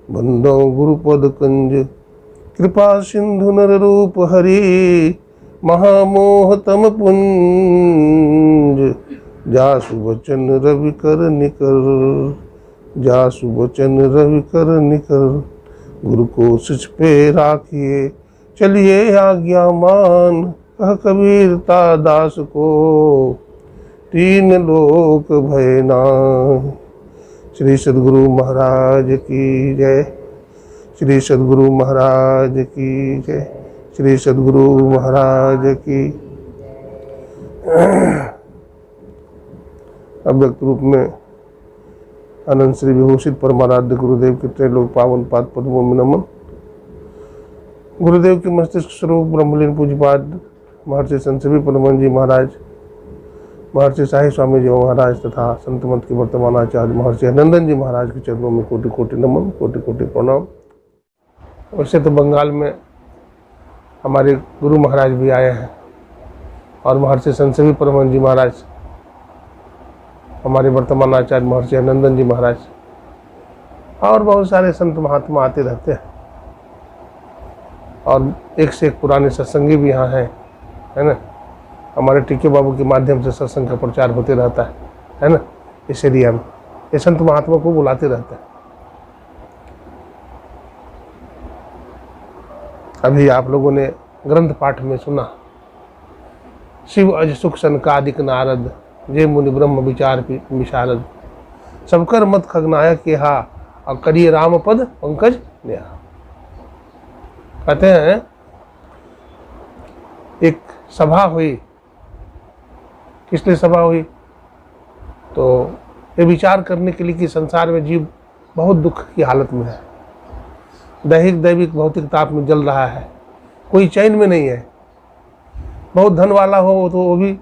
बंदो गुरुपद कंज कृपा सिंधु नर रूप हरि महामोह तम पुंज जासु बचन रवि कर निकर जासु बचन रवि कर निकर गुरु को सिच पे राखिए चलिए आज्ञा मान कह कबीरता दास को तीन लोक भय नाहि। श्री सद्गुरु महाराज की जय। श्री सद्गुरु महाराज की जय। श्री सद्गुरु महाराज की। अव्यक्त रूप में अनंत श्री विभूषित परमाराध्य गुरुदेव के त्रैलोक पावन पाद पद्मों में नमन। गुरुदेव के मस्तिष्क स्वरूप ब्रह्मलीन पूज्यपाद महर्षि संत सभी परमहंस जी महाराज, महर्षि साहिब स्वामी जी महाराज तथा संत मत के वर्तमान आचार्य महर्षि नंदन जी महाराज के चरणों में कोटि कोटि नमन, कोटि कोटि प्रणाम। वैसे तो बंगाल में हमारे गुरु महाराज भी आए हैं और महर्षि संत सभी परमहंस जी महाराज, हमारे वर्तमान आचार्य महर्षि नंदन जी महाराज और बहुत सारे संत महात्मा आते रहते हैं और एक से एक पुराने सत्संगी भी यहाँ हैं, है ना। हमारे टीके बाबू के माध्यम से सत्संग का प्रचार होते रहता है ना। इस एरिया में ये संत महात्मा को बुलाते रहते हैं। अभी आप लोगों ने ग्रंथ पाठ में सुना, शिव अज सुख सनकादिक नारद जे मुनि ब्रह्म विचार विशारद सबकर मत खगनायक के हा और करिए राम पद पंकज नेहा। कहते हैं एक सभा हुई, किस लिए सभा हुई? तो ये विचार करने के लिए कि संसार में जीव बहुत दुख की हालत में है, दैहिक दैविक भौतिक ताप में जल रहा है, कोई चैन में नहीं है। बहुत धन वाला हो तो वो भी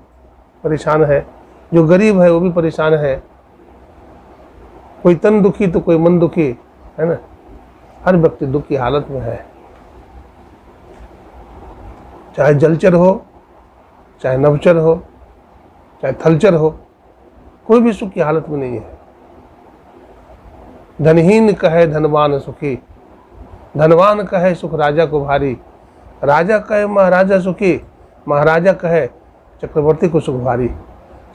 परेशान है, जो गरीब है वो भी परेशान है, कोई तन दुखी तो कोई मन दुखी, है ना। हर व्यक्ति दुख की हालत में है, चाहे जलचर हो, चाहे नवचर हो, चाहे थलचर हो, कोई भी सुख की हालत में नहीं है। धनहीन कहे धनवान सुखी, धनवान कहे सुख राजा को भारी, राजा कहे महाराजा सुखी, महाराजा कहे चक्रवर्ती को सुख भारी,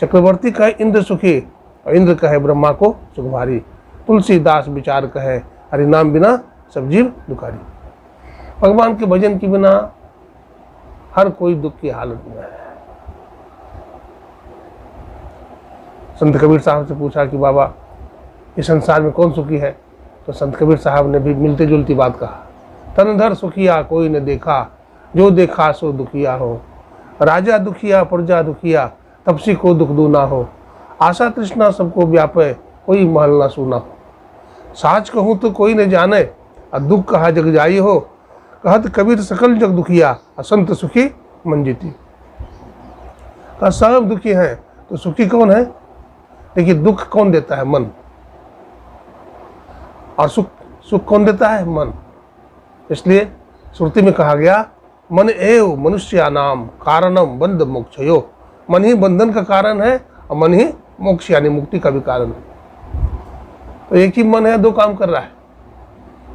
चक्रवर्ती कहे इंद्र सुखी और इंद्र कहे ब्रह्मा को सुख भारी, तुलसीदास विचार कहे हरि नाम बिना सब जीव दुखारी। भगवान के भजन के बिना हर कोई दुख की हालत में है। संत कबीर साहब से पूछा कि बाबा इस संसार में कौन सुखी है? तो संत कबीर साहब ने भी मिलती जुलती बात कहा, तनधर सुखिया कोई न देखा, जो देखा सो दुखिया हो, राजा दुखिया प्रजा दुखिया, तपसी को दुख दू ना हो, आशा तृष्णा सबको व्यापे, कोई महल ना सूना हो, साच कहूँ तो कोई न जाने, और दुख कहा जग जाई हो, कहत कबीर सकल जग दुखिया, असंत सुखी मन जीती। कहा सब दुखी हैं तो सुखी कौन है? देखिए दुख कौन देता है? मन। और सुख कौन देता है? मन। इसलिए श्रुति में कहा गया मन एव मनुष्य नाम कारणम बंध मोक्षयो, मन ही बंधन का कारण है और मन ही मोक्ष यानी मुक्ति का भी कारण है। तो एक ही मन है, दो काम कर रहा है,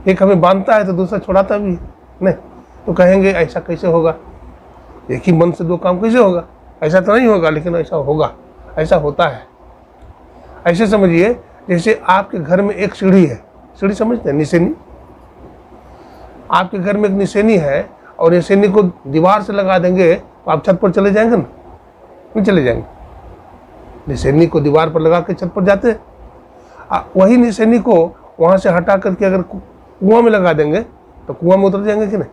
एक हमें बांधता है तो दूसरा छुड़ाता भी है। नहीं तो कहेंगे ऐसा कैसे होगा, एक ही मन से दो काम कैसे होगा? ऐसा तो नहीं होगा, लेकिन ऐसा होगा, ऐसा होता है। ऐसे समझिए जैसे आपके घर में एक सीढ़ी है, सीढ़ी समझते हैं, निसेनी। आपके घर में एक निसेनी है और निसेनी को दीवार से लगा देंगे तो आप छत पर चले जाएंगे ना? नहीं चले जाएंगे। निसेनी को दीवार पर लगा के छत पर जाते हैं। वही निसेनी को वहाँ से हटा करके अगर कुआं में लगा देंगे तो कुआं में उतर जाएंगे कि नहीं?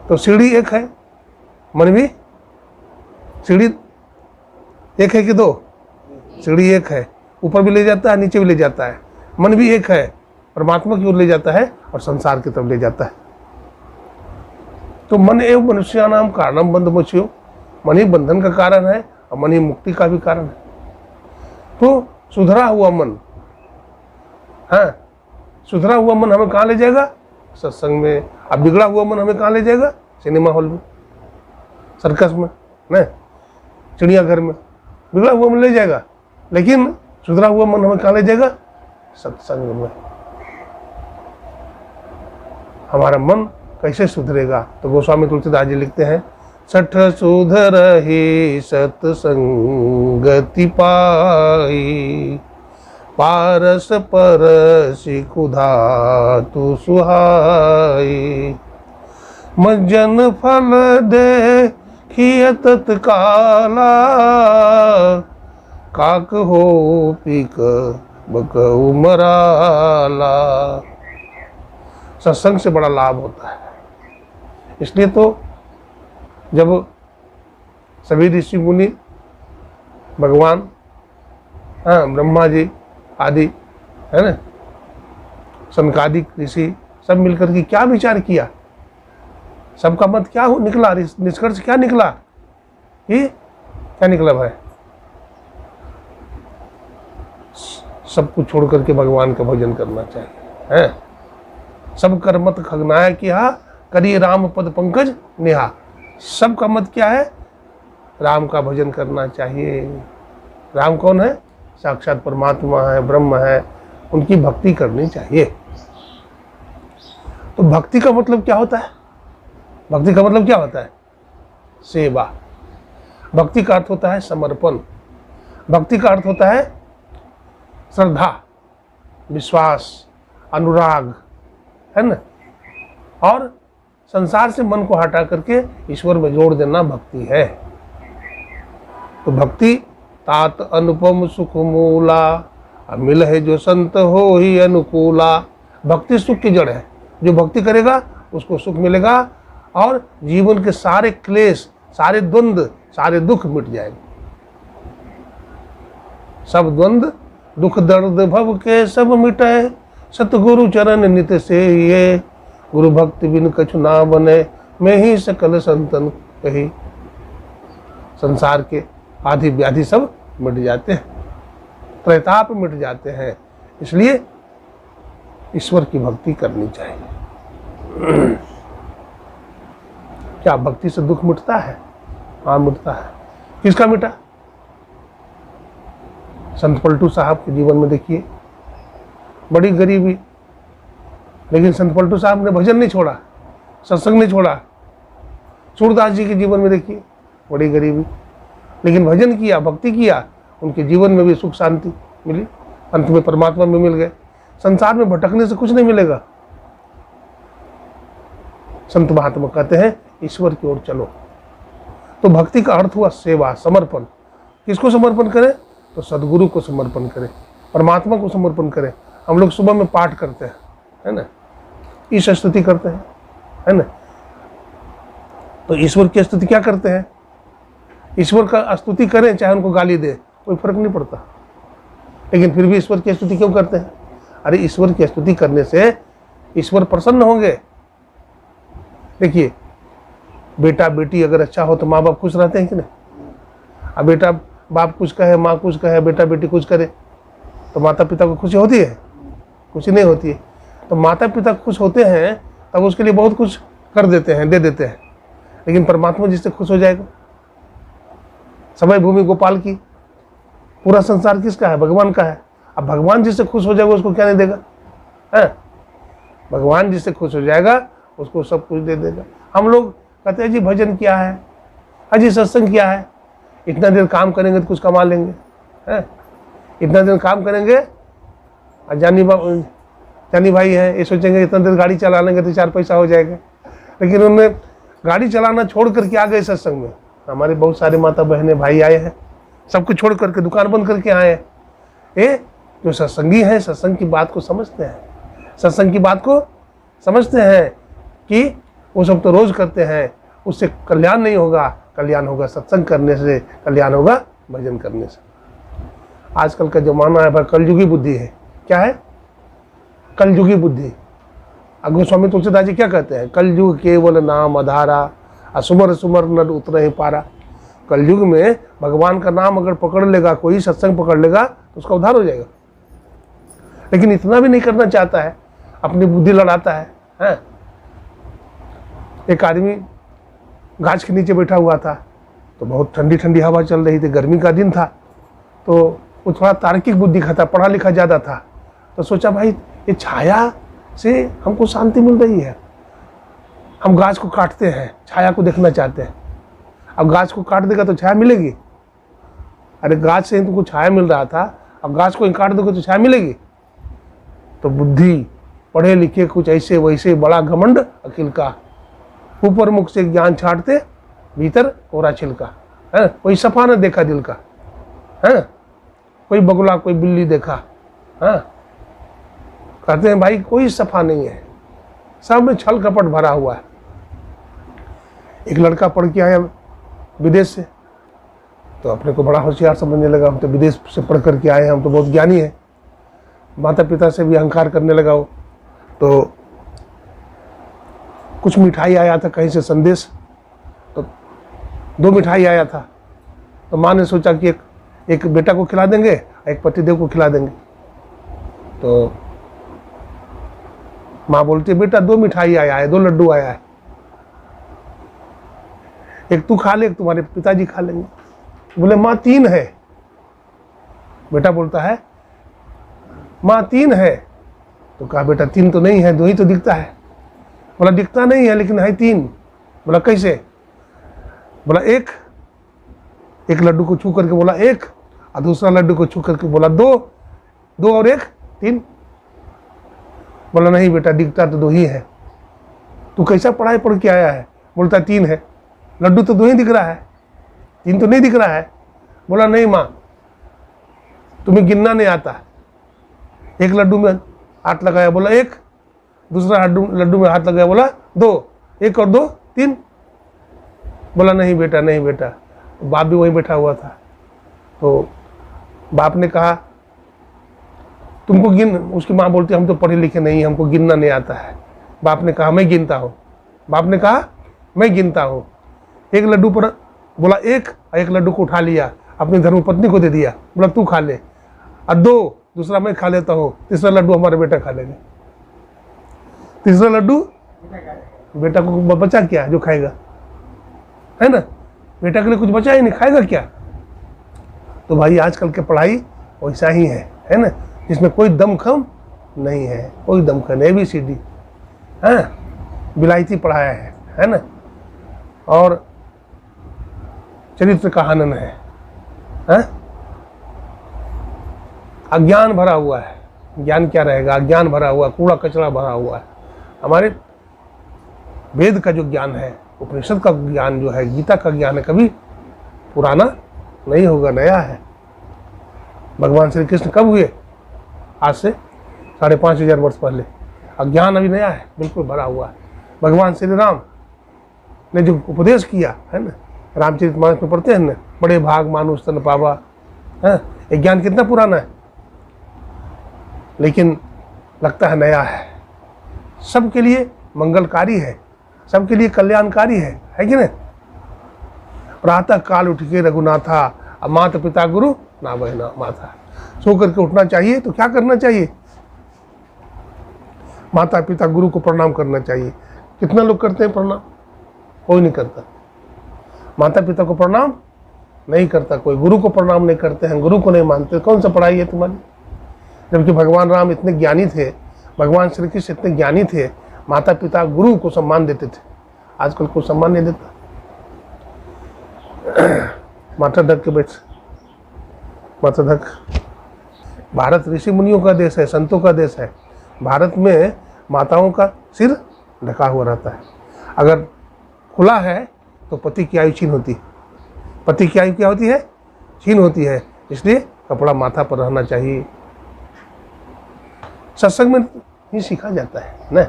तो सीढ़ी एक है, मन भी सीढ़ी एक है कि दो? सीढ़ी एक है, ऊपर भी ले जाता है, नीचे भी ले जाता है। मन भी एक है, परमात्मा की ओर ले जाता है और संसार की तरफ ले जाता है। तो मन एवं मनुष्य नाम कारणम बंध मोक्षयो, मन ही बंधन का कारण है और मन ही मुक्ति का भी कारण है। तो सुधरा हुआ मन, हाँ, सुधरा हुआ मन हमें कहाँ ले जाएगा? सत्संग में। अब बिगड़ा हुआ मन हमें कहाँ ले जाएगा? सिनेमा हॉल में, सर्कस में, नहीं, चिड़ियाघर में। बिगड़ा हुआ मन ले जाएगा, लेकिन सुधरा हुआ मन हमें कहाँ ले जाएगा? सत्संग में। हमारा मन कैसे सुधरेगा? तो गोस्वामी तुलसीदास जी लिखते हैं, सठ सुधरहि सत्संगति पाई, पारस परसि कुधा तु सुहाई, मज्जन फल देखिय तत्काला, काक हो पीक बकऊ मराला। सत्संग से बड़ा लाभ होता है। इसलिए तो जब सभी ऋषि मुनि, भगवान, ब्रह्मा जी आदि, है ना, सनकादिक ऋषि सब मिलकर के क्या विचार किया, सबका मत क्या निकला, निष्कर्ष क्या निकला? ये क्या निकला भाई? सब कुछ छोड़ करके भगवान का भजन करना चाहिए, है। सब कर मत खगनाया किया, करिए राम पद पंकज नेहा। सबका मत क्या है? राम का भजन करना चाहिए। राम कौन है? साक्षात परमात्मा है, ब्रह्म है, उनकी भक्ति करनी चाहिए। तो भक्ति का मतलब क्या होता है? भक्ति का मतलब क्या होता है? सेवा। भक्ति का अर्थ होता है समर्पण। भक्ति का अर्थ होता है श्रद्धा, विश्वास, अनुराग, है ना, और संसार से मन को हटा करके ईश्वर में जोड़ देना भक्ति है। तो भक्ति तात अनुपम सुख मूला, अमिल है जो संत हो ही अनुकूला। भक्ति सुख की जड़ है। जो भक्ति करेगा उसको सुख मिलेगा और जीवन के सारे क्लेश, सारे द्वंद्व, सारे दुख मिट जाएंगे। सब द्वंद्व दुख दर्द भव के सब मिटे, सतगुरु चरण नित से ये, गुरु भक्ति बिन कछु ना बने, मैं ही सकल संतन कही। संसार के आदि व्याधि सब मिट जाते हैं, त्रैताप मिट जाते हैं। इसलिए ईश्वर की भक्ति करनी चाहिए। क्या भक्ति से दुख मिटता है? हाँ मिटता है। किसका मिटा? संत पलटू साहब के जीवन में देखिए, बड़ी गरीबी, लेकिन संत पलटू साहब ने भजन नहीं छोड़ा, सत्संग नहीं छोड़ा। सूरदास जी के जीवन में देखिए, बड़ी गरीबी, लेकिन भजन किया, भक्ति किया, उनके जीवन में भी सुख शांति मिली, अंत में परमात्मा में मिल गए। संसार में भटकने से कुछ नहीं मिलेगा। संत महात्मा कहते हैं ईश्वर की ओर चलो। तो भक्ति का अर्थ हुआ सेवा, समर्पण। किसको समर्पण करें? तो सदगुरु को समर्पण करें, परमात्मा को समर्पण करें। हम लोग सुबह में पाठ करते हैं, है ना, ईश स्तुति करते हैं, है ना। तो ईश्वर की स्तुति क्या करते हैं? ईश्वर का स्तुति करें चाहे उनको गाली दे, कोई फर्क नहीं पड़ता, लेकिन फिर भी ईश्वर की स्तुति क्यों करते हैं? अरे ईश्वर की स्तुति करने से ईश्वर प्रसन्न होंगे। देखिए, बेटा बेटी अगर अच्छा हो तो माँ बाप खुश रहते हैं कि नहीं? अब बेटा बाप कुछ कहे, माँ कुछ कहे, बेटा बेटी कुछ करे, तो माता पिता को खुशी होती है? खुशी नहीं होती है। तो माता पिता खुश होते हैं तब उसके लिए बहुत कुछ कर देते हैं, दे देते हैं। लेकिन परमात्मा जिससे खुश हो जाएगा, समय भूमि गोपाल की, पूरा संसार किसका है? भगवान का है। अब भगवान जिससे खुश हो जाएगा उसको क्या नहीं देगा? है, भगवान जिससे खुश हो जाएगा उसको सब कुछ दे देगा। हम लोग कहते हैं जी भजन किया है, अजी सत्संग किया है, इतना देर काम करेंगे तो कुछ कमा लेंगे, है, इतना देर काम करेंगे। जानी भाई है, ये सोचेंगे इतना देर गाड़ी चला लेंगे तो 4 पैसा हो जाएगा, लेकिन उन्होंने गाड़ी चलाना छोड़ करके आ गए सत्संग में। हमारे बहुत सारे माता बहनें भाई आए हैं, सब कुछ छोड़ करके दुकान बंद करके आए हैं। ये जो सत्संगी हैं सत्संग की बात को समझते हैं, सत्संग की बात को समझते हैं कि वो सब तो रोज करते हैं, उससे कल्याण नहीं होगा। कल्याण होगा सत्संग करने से, कल्याण होगा भजन करने से। आजकल का जमाना है भाई, कलयुगी बुद्धि है। क्या है? कलयुगी बुद्धि। गोस्वामी तुलसीदास जी क्या कहते हैं? कलयुग केवल नाम आधारा, असुमर सुमर नर उतर ही पारा। कलयुग में भगवान का नाम अगर पकड़ लेगा कोई, सत्संग पकड़ लेगा तो उसका उद्धार हो जाएगा। लेकिन इतना भी नहीं करना चाहता है, अपनी बुद्धि लड़ाता है। एक आदमी गाछ के नीचे बैठा हुआ था, तो बहुत ठंडी ठंडी हवा चल रही थी, गर्मी का दिन था, तो वो थोड़ा तार्किक बुद्धि का था, पढ़ा लिखा ज़्यादा था। तो सोचा भाई ये छाया से हमको शांति मिल रही है, हम गाछ को काटते हैं, छाया को देखना चाहते हैं। अब गाछ को काट देगा तो छाया मिलेगी? अरे गाछ से ही तुमको छाया मिल रहा था, अब गाछ को ही काट दोगे तो छाया मिलेगी? तो बुद्धि, पढ़े लिखे कुछ ऐसे वैसे, बड़ा घमंड अकिल का, ऊपर मुख से ज्ञान छाटते, भीतर कोरा छिलका है। कोई सफा न देखा दिल का है, कोई बगुला कोई बिल्ली देखा है। कहते हैं भाई कोई सफा नहीं है, सब में छल कपट भरा हुआ है। एक लड़का पढ़ के आया विदेश से, तो अपने को बड़ा होशियार समझने लगा, हम तो विदेश से पढ़ करके आए हैं, हम तो बहुत ज्ञानी हैं। माता पिता से भी अहंकार करने लगा वो। तो कुछ मिठाई आया था कहीं से संदेश, तो 2 मिठाई आया था। तो माँ ने सोचा कि एक बेटा को खिला देंगे, एक पतिदेव को खिला देंगे। तो माँ बोलती है बेटा 2 मिठाई आया है, 2 लड्डू आया है, एक तू खा ले, एक तुम्हारे पिताजी खा लेंगे। बोले माँ 3 है। बेटा बोलता है माँ 3 है। तो कहा बेटा 3 तो नहीं है, 2 ही तो दिखता है। बोला दिखता नहीं है लेकिन है 3। बोला कैसे? बोला एक लड्डू को छू करके बोला 1, और दूसरा लड्डू को छू करके बोला 2 और 1 3। बोला नहीं बेटा दिखता तो 2 ही है। तू कैसा पढ़ाई पढ़ के आया है? बोलता 3 है, लड्डू तो 2 ही दिख रहा है, 3 तो नहीं दिख रहा है। बोला नहीं माँ तुम्हें गिनना नहीं आता। एक लड्डू में हाथ लगाया, बोला 1, दूसरा लड्डू में हाथ लगाया, बोला 2, 1 और 2 3। बोला नहीं बेटा नहीं बेटा। बाप भी वहीं बैठा हुआ था। तो बाप ने कहा तुमको गिन, उसकी माँ बोलती हम तो पढ़े लिखे नहीं, हमको गिनना नहीं आता है। बाप ने कहा मैं गिनता हूँ। बाप ने कहा मैं गिनता हूँ। एक लड्डू पर बोला 1, और एक लड्डू को उठा लिया, अपनी धर्मपत्नी को दे दिया, बोला तू खा ले, और 2 दूसरा मैं खा लेता हूँ, तीसरा लड्डू हमारे बेटा खा लेंगे। तीसरा लड्डू बेटा को बचा क्या जो खाएगा, है ना? बेटा के लिए कुछ बचा ही नहीं, खाएगा क्या? तो भाई आजकल के पढ़ाई वैसा ही है ना, जिसमें कोई दमखम नहीं है, कोई दमखम ABCD है, विलायती पढ़ाया है ना, और चरित्र का हनन है। अज्ञान भरा हुआ है। ज्ञान क्या रहेगा? अज्ञान भरा हुआ, कूड़ा कचरा भरा हुआ है। हमारे वेद का जो ज्ञान है, उपनिषद का ज्ञान जो है, गीता का ज्ञान है, कभी पुराना नहीं होगा, नया है। भगवान श्री कृष्ण कब हुए? आज से 5,500 वर्ष पहले। अज्ञान अभी नया है, बिल्कुल भरा हुआ है। भगवान श्री राम ने जो उपदेश किया है ना, रामचरितमानस में पढ़ते हैं ना, बड़े भाग मानुष तन पावा, है। ये ज्ञान कितना पुराना है, लेकिन लगता है नया है। सबके लिए मंगलकारी है, सबके लिए कल्याणकारी है कि नहीं? प्रातः काल उठ के रघुनाथा, माता पिता गुरु ना बहना माता। सो करके उठना चाहिए तो क्या करना चाहिए? माता पिता गुरु को प्रणाम करना चाहिए। कितना लोग करते हैं प्रणाम? कोई नहीं करता। माता पिता को प्रणाम नहीं करता कोई, गुरु को प्रणाम नहीं करते हैं, गुरु को नहीं मानते। कौन सा पढ़ाई है तुम्हारी? जबकि भगवान राम इतने ज्ञानी थे, भगवान श्री कृष्ण इतने ज्ञानी थे, माता पिता गुरु को सम्मान देते थे। आजकल कोई सम्मान नहीं देता। माथा ढक के बैठ, माथा ढक। भारत ऋषि मुनियों का देश है, संतों का देश है। भारत में माताओं का सिर ढका हुआ रहता है। अगर खुला है तो पति की आयु छीन होती है। पति की आयु क्या होती है? छीन होती है। इसलिए कपड़ा माथा पर रहना चाहिए। सत्संग में ही सीखा जाता है ना।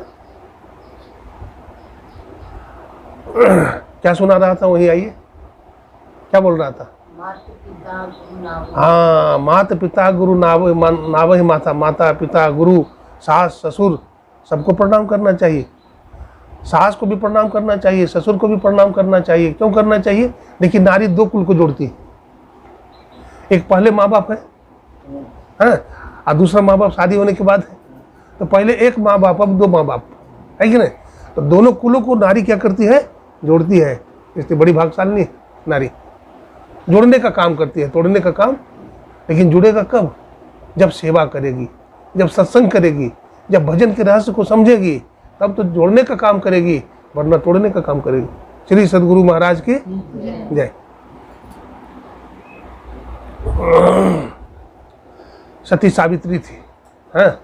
क्या सुना रहा था? वही आइए, क्या बोल रहा था? हाँ, माता पिता गुरु नावहि माता। माता पिता गुरु सास ससुर सबको प्रणाम करना चाहिए। सास को भी प्रणाम करना चाहिए, ससुर को भी प्रणाम करना चाहिए। क्यों करना चाहिए? देखिए, नारी 2 कुल को जोड़ती है। एक पहले माँ बाप है और दूसरा माँ बाप शादी होने के बाद है। तो पहले एक माँ बाप, अब 2 माँ बाप, है कि नहीं? तो दोनों कुलों को नारी क्या करती है? जोड़ती है। इसलिए बड़ी भाग्यशाली है नारी। जोड़ने का काम करती है, तोड़ने का काम। लेकिन जुड़ेगा कब? जब सेवा करेगी, जब सत्संग करेगी, जब भजन के रहस्य को समझेगी, तब तो जोड़ने का काम करेगी। वरना तोड़ने का काम करेगी। श्री सदगुरु महाराज की जय। सती सावित्री थी, हाँ।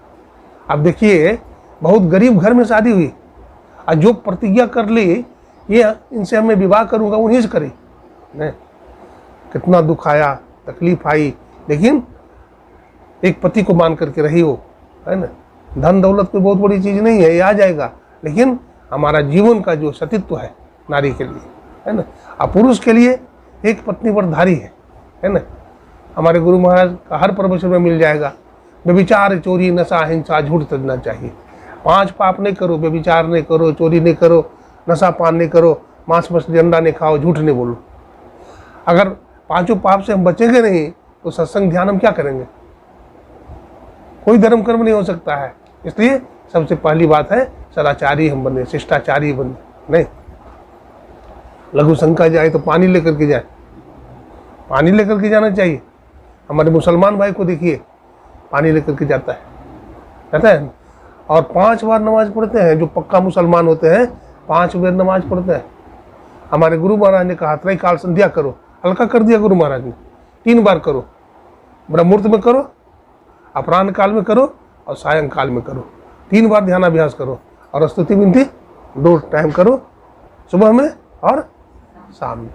अब देखिए, बहुत गरीब घर में शादी हुई और जो प्रतिज्ञा कर ली ये इनसे मैं विवाह करूंगा, उन्हीं से करी नहीं। कितना दुख आया, तकलीफ आई, लेकिन एक पति को मान करके रही हो, है ना। धन दौलत कोई बहुत बड़ी चीज़ नहीं है, ये आ जाएगा, लेकिन हमारा जीवन का जो सतीत्व है नारी के लिए, है ना। और पुरुष के लिए एक पत्नी वरधारी है ना। हमारे गुरु महाराज का हर प्रवचन में मिल जाएगा, व्यभिचार, चोरी, नशा, हिंसा, झूठ तजना चाहिए। 5 पाप नहीं करो, व्यभिचार नहीं करो, चोरी नहीं करो, नशा पान नहीं करो, मांस मछली अंडा नहीं खाओ, झूठ नहीं बोलो। अगर 5 पाप से हम बचेंगे नहीं तो सत्संग ध्यान हम क्या करेंगे? कोई धर्म कर्म नहीं हो सकता है। इसलिए सबसे पहली बात है सदाचारी हम बने, शिष्टाचारी बने। नहीं, लघु शंका जाए तो पानी लेकर के जाए, पानी लेकर के जाना चाहिए। हमारे मुसलमान भाई को देखिए, पानी लेकर के जाता है और 5 बार नमाज पढ़ते हैं। जो पक्का मुसलमान होते हैं 5 बार नमाज पढ़ते हैं। हमारे गुरु महाराज ने कहा त्रय काल संध्या करो, हल्का कर दिया गुरु महाराज ने। 3 बार करो, ब्रह्मुहूर्त में करो, अपराह्न काल में करो और सायंकाल में करो। 3 बार ध्यानाभ्यास करो और स्तुति विनती 2 टाइम करो, सुबह में और शाम में।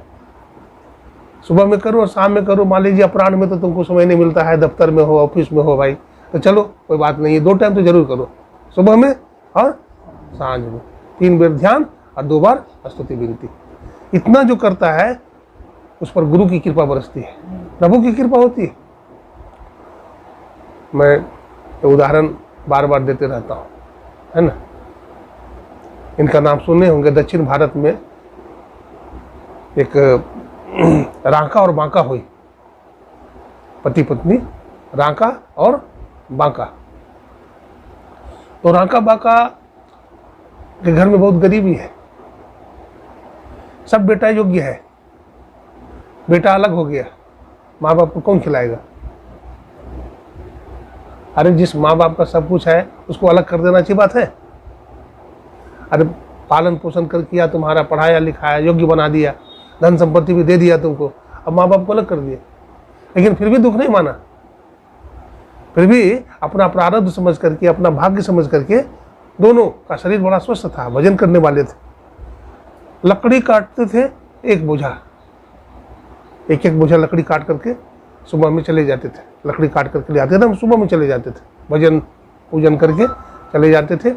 सुबह में करो और शाम में करो। मान लीजिए अपराह्न में तो तुमको समय नहीं मिलता है, दफ्तर में हो, ऑफिस में हो भाई, तो चलो कोई बात नहीं है, 2 टाइम तो जरूर करो, सुबह में और सांझ में। 3 बार ध्यान और 2 बार स्तुति विनती। इतना जो करता है उस पर गुरु की कृपा बरसती है, प्रभु की कृपा होती है। मैं उदाहरण बार बार देते रहता हूँ, है ना। इनका नाम सुने होंगे। दक्षिण भारत में एक रांका और बांका हुई, पति पत्नी रांका और बांका। तो रांका बांका के घर में बहुत गरीबी है, सब बेटा योग्य है, बेटा अलग हो गया, माँ बाप को कौन खिलाएगा? अरे जिस माँ बाप का सब कुछ है उसको अलग कर देना अच्छी बात है? अरे पालन पोषण कर किया, तुम्हारा पढ़ाया लिखाया, योग्य बना दिया, धन संपत्ति भी दे दिया तुमको, अब माँ बाप को अलग कर दिया, लेकिन फिर भी दुख नहीं माना। फिर भी अपना प्रारब्ध समझ करके, अपना भाग्य समझ करके, दोनों का शरीर बड़ा स्वस्थ था, भजन करने वाले थे, लकड़ी काटते थे एक बोझा, एक बोझा लकड़ी काट करके सुबह में चले जाते थे। लकड़ी काट करके ले आते थे, हम सुबह में चले जाते थे, भजन पूजन करके चले जाते थे।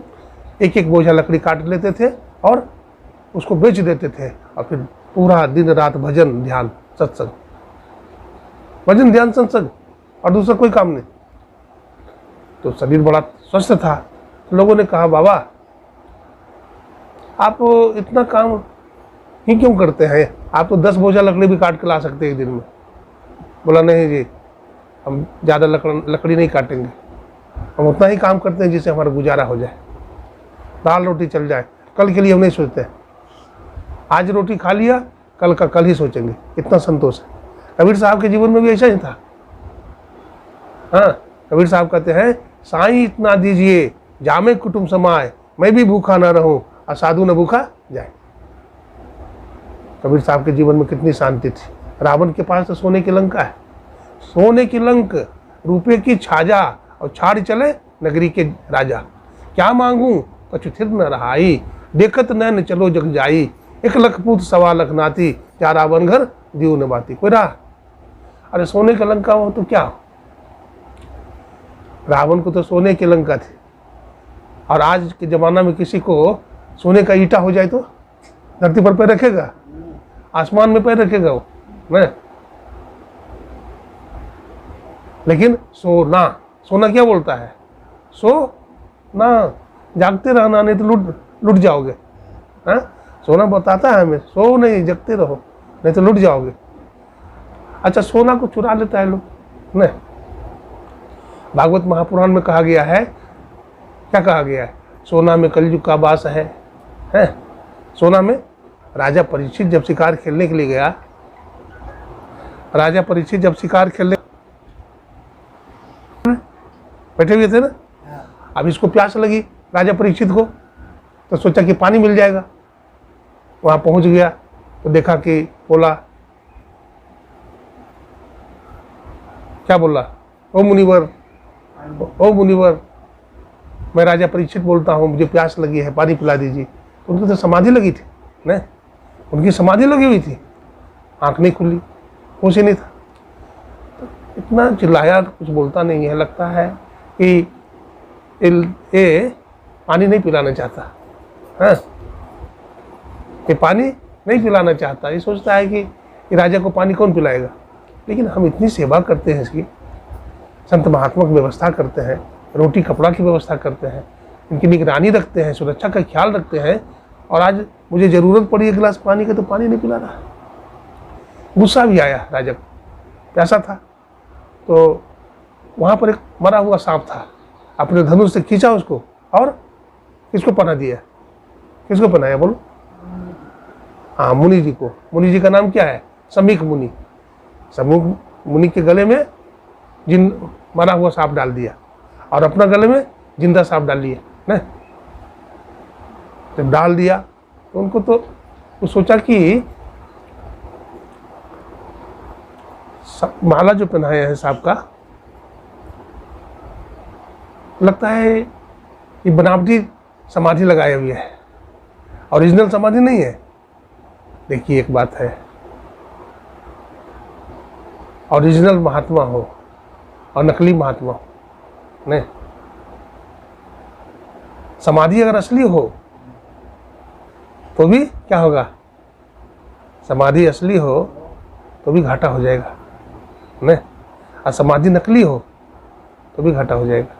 एक बोझा लकड़ी काट लेते थे और उसको बेच देते थे, और फिर पूरा दिन रात भजन ध्यान सत्संग, भजन ध्यान सत्संग, और दूसरा कोई काम नहीं। तो शरीर बड़ा स्वस्थ था। लोगों ने कहा बाबा आप इतना काम ही क्यों करते हैं, आप तो 10 बोझा लकड़ी भी काट के ला सकते हैं एक दिन में। बोला नहीं जी, हम ज़्यादा लकड़ी नहीं काटेंगे, हम उतना ही काम करते हैं जिससे हमारा गुजारा हो जाए, दाल रोटी चल जाए, कल के लिए हम नहीं सोचते। आज रोटी खा लिया, कल का कल ही सोचेंगे, इतना संतोष है। कबीर साहब के जीवन में भी ऐसा ही था। हाँ, कबीर साहब कहते हैं साईं इतना दीजिए जामे कुटुंब समाए, मैं भी भूखा ना रहूं और साधु न भूखा जाए। कबीर साहब के जीवन में कितनी शांति थी। रावण के पास तो सोने की लंका है, सोने की लंक, रुपये की छाजा, और छाड़ चले नगरी के राजा। क्या मांगू कछु थिर न रहाई, देखत नैन चलो जग जाई, 1 लाख पूत 1.25 लाख नाती, क्या रावण घर दियो न बाती। कोई रहा? अरे सोने की लंका हो तो क्या, रावण को तो सोने की लंका थी। और आज के जमाना में किसी को सोने का ईटा हो जाए तो धरती पर पैर रखेगा, आसमान में पैर रखेगा वो नहीं। लेकिन सोना, सोना क्या बोलता है? सो ना, जागते रहना नहीं तो लुट जाओगे। हाँ, सोना बताता है हमें सो नहीं, जगते रहो नहीं तो लुट जाओगे। अच्छा, सोना को चुरा लेता है लोग नहीं। भागवत महापुराण में कहा गया है, क्या कहा गया है? सोना में कलयुग का वास है। सोना में राजा परीक्षित जब शिकार खेलने के लिए गया, राजा परीक्षित जब शिकार खेलने बैठे हुए थे ना, अब इसको प्यास लगी राजा परीक्षित को, तो सोचा कि पानी मिल जाएगा, वहाँ पहुँच गया तो देखा कि बोला, क्या बोला, ओ मुनिवर, ओ मुनिवर, मैं राजा परीक्षित बोलता हूँ, मुझे प्यास लगी है, पानी पिला दीजिए। तो उनकी तो समाधि लगी थी न, उनकी समाधि लगी हुई थी, आँख नहीं खुली, होश ही नहीं था। तो इतना चिल्लाया, कुछ बोलता नहीं है, लगता है कि ये पानी नहीं पिलाना चाहता, हाँ, ये पानी नहीं पिलाना चाहता, ये सोचता है कि राजा को पानी कौन पिलाएगा। लेकिन हम इतनी सेवा करते हैं इसकी, संत महात्मा की व्यवस्था करते हैं, रोटी कपड़ा की व्यवस्था करते हैं, इनकी निगरानी रखते हैं, सुरक्षा का ख्याल रखते हैं, और आज मुझे ज़रूरत पड़ी एक गिलास पानी की तो पानी नहीं पिला रहा। गुस्सा भी आया राजा को, प्यासा था। तो वहाँ पर एक मरा हुआ सांप था, अपने धनुष से खींचा उसको और किसको पना दिया, किसको पनाया बोलो, हाँ मुनि जी को। मुनि जी का नाम क्या है, समीक मुनि। समीक मुनि के गले में मरा हुआ सांप डाल दिया और अपना गले में जिंदा सांप डाल लिया ना। जब डाल दिया तो उनको तो वो सोचा कि माला जो पहनाया है सांप का, लगता है ये बनावटी समाधि लगाए हुए है, ओरिजिनल समाधि नहीं है। देखिए एक बात है, ओरिजिनल महात्मा हो और नकली महात्मा हो, नहीं, समाधि अगर असली हो तो भी क्या होगा, समाधि असली हो तो भी घाटा हो जाएगा, नहीं, और समाधि नकली हो तो भी घाटा हो जाएगा,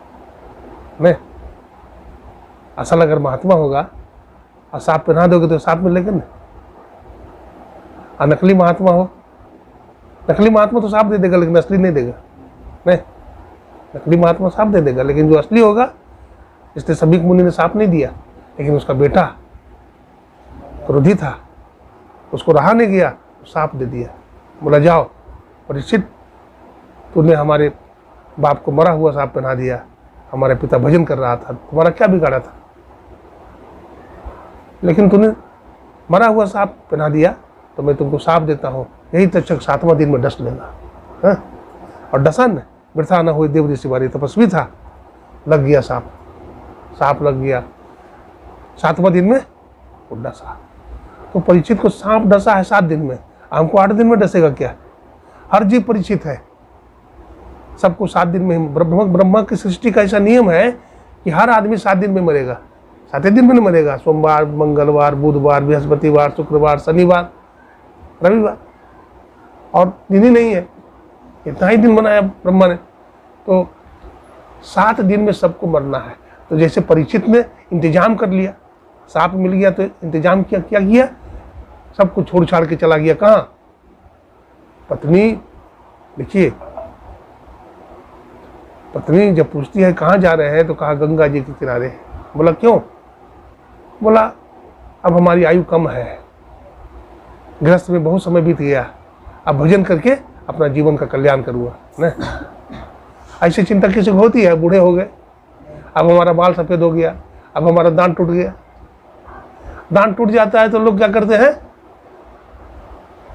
नहीं। असल अगर महात्मा होगा और सांप पहना दोगे तो सांप मिलेगा ना, और नकली महात्मा हो, नकली महात्मा तो सांप दे देगा लेकिन असली नहीं देगा, नहीं, नकली महात्मा सांप दे देगा लेकिन जो असली होगा, इसलिए समीक मुनि ने सांप नहीं दिया, लेकिन उसका बेटा क्रोधी था, उसको रहा नहीं गया, तो सांप दे दिया। बोला जाओ परीक्षित, तूने हमारे बाप को मरा हुआ सांप पहना दिया, हमारे पिता भजन कर रहा था, तुम्हारा क्या बिगाड़ा था, लेकिन तूने मरा हुआ सांप पहना दिया तो मैं तुमको सांप देता हूँ, यही तक्षक 7वां दिन में डस लेगा, हाँ? और डसन वृथा न हुई देव ऋषि वाली, तपस्वी था, लग गया सांप, सांप लग गया 7वां दिन में वो डसा। तो परीक्षित को सांप डसा है 7 दिन में, हमको 8 दिन में डसेगा क्या। हर जीव परीक्षित है, सबको 7 दिन में। ब्रह्मा की सृष्टि का ऐसा नियम है कि हर आदमी 7 दिन में मरेगा, 7 दिन में नहीं मरेगा, सोमवार, मंगलवार, बुधवार, बृहस्पतिवार, शुक्रवार, शनिवार, रविवार, और दिन ही नहीं है, इतना ही दिन बनाया ब्रह्मा ने। तो 7 दिन में सबको मरना है। तो जैसे परीक्षित ने इंतजाम कर लिया, सांप मिल गया तो इंतजाम किया, क्या किया, सब कुछ छोड़ छाड़ के चला गया। कहाँ, पत्नी, देखिए पत्नी जब पूछती है कहाँ जा रहे हैं तो कहा गंगा जी के किनारे। बोला क्यों, बोला अब हमारी आयु कम है, गृहस्थ में बहुत समय बीत गया, अब भजन करके अपना जीवन का कल्याण करूँगा ना। ऐसी चिंता किसी को होती है, बूढ़े हो गए, अब हमारा बाल सफ़ेद हो गया, अब हमारा दांत टूट गया। दांत टूट जाता है तो लोग क्या करते हैं,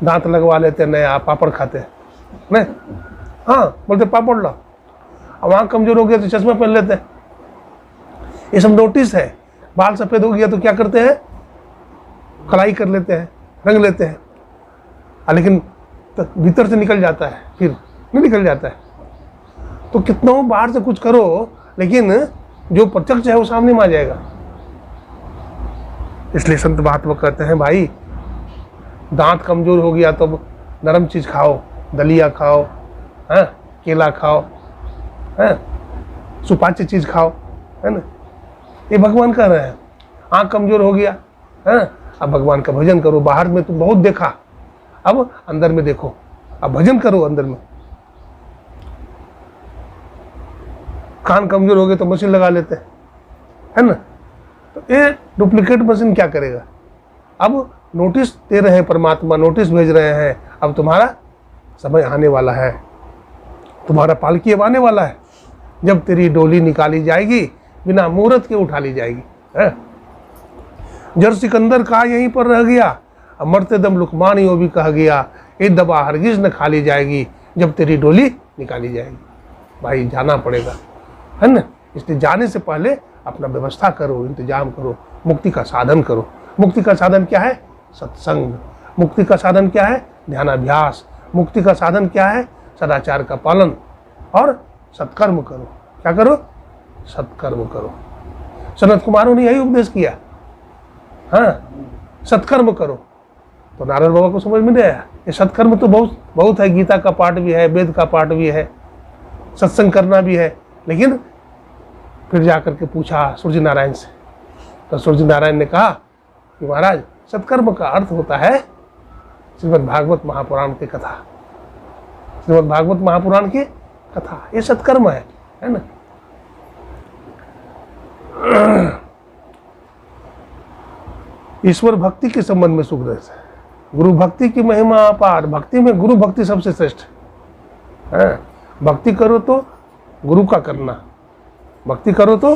दांत लगवा लेते हैं नया, पापड़ खाते हैं, नहीं, हाँ बोलते पापड़ ला। अब आँख कमजोर हो गया तो चश्मा पहन लेते हैं। ये सब नोटिस है। बाल सफ़ेद हो गया तो क्या करते हैं, कलाई कर लेते हैं, रंग लेते हैं, लेकिन भीतर से निकल जाता है, फिर नहीं निकल जाता है। तो कितना बाहर से कुछ करो लेकिन जो प्रत्यक्ष है वो सामने में आ जाएगा। इसलिए संत महात्मा कहते हैं भाई, दांत कमजोर हो गया तो नरम चीज खाओ, दलिया खाओ, हाँ, केला खाओ, हाँ, सुपाच्य चीज खाओ, है ना, ये भगवान कह रहे हैं। आँख कमजोर हो गया, हाँ, अब भगवान का भजन करो। बाहर में तुम बहुत देखा, अब अंदर में देखो, अब भजन करो अंदर में। कान कमजोर हो गए तो मशीन लगा लेते हैं, है ना। तो ये डुप्लीकेट मशीन क्या करेगा। अब नोटिस दे रहे हैं परमात्मा, नोटिस भेज रहे हैं, अब तुम्हारा समय आने वाला है, तुम्हारा पालकी अब आने वाला है, जब तेरी डोली निकाली जाएगी, बिना मुहूर्त के उठा ली जाएगी, है। जर सिकंदर का यहीं पर रह गया, अब मरते दम लुकमान यो भी कह गया, ये दबा हरगिज न खाली जाएगी जब तेरी डोली निकाली जाएगी। भाई जाना पड़ेगा, है ना। इसलिए जाने से पहले अपना व्यवस्था करो, इंतजाम करो, मुक्ति का साधन करो। मुक्ति का साधन क्या है? सत्संग। मुक्ति का साधन क्या है? ध्यानाभ्यास। मुक्ति का साधन क्या है? सदाचार का पालन और सत्कर्म करो। क्या करो? सत्कर्म करो। सनत कुमारों ने यही उपदेश किया, हाँ, सत्कर्म करो। तो नारद बाबा को समझ में नहीं आया। ये सत्कर्म तो बहुत है, गीता का पाठ भी है, वेद का पाठ भी है, सत्संग करना भी है। लेकिन फिर जाकर के पूछा सूर्य नारायण से, तो सूर्य नारायण ने कहा कि महाराज, सत्कर्म का अर्थ होता है श्रीमद् भागवत महापुराण की कथा। श्रीमद् भागवत महापुराण की कथा ये सत्कर्म है ना। ईश्वर भक्ति के संबंध में सुख रस है। गुरु भक्ति की महिमा अपार। भक्ति में गुरु भक्ति सबसे श्रेष्ठ है। भक्ति करो तो गुरु का करना, भक्ति करो तो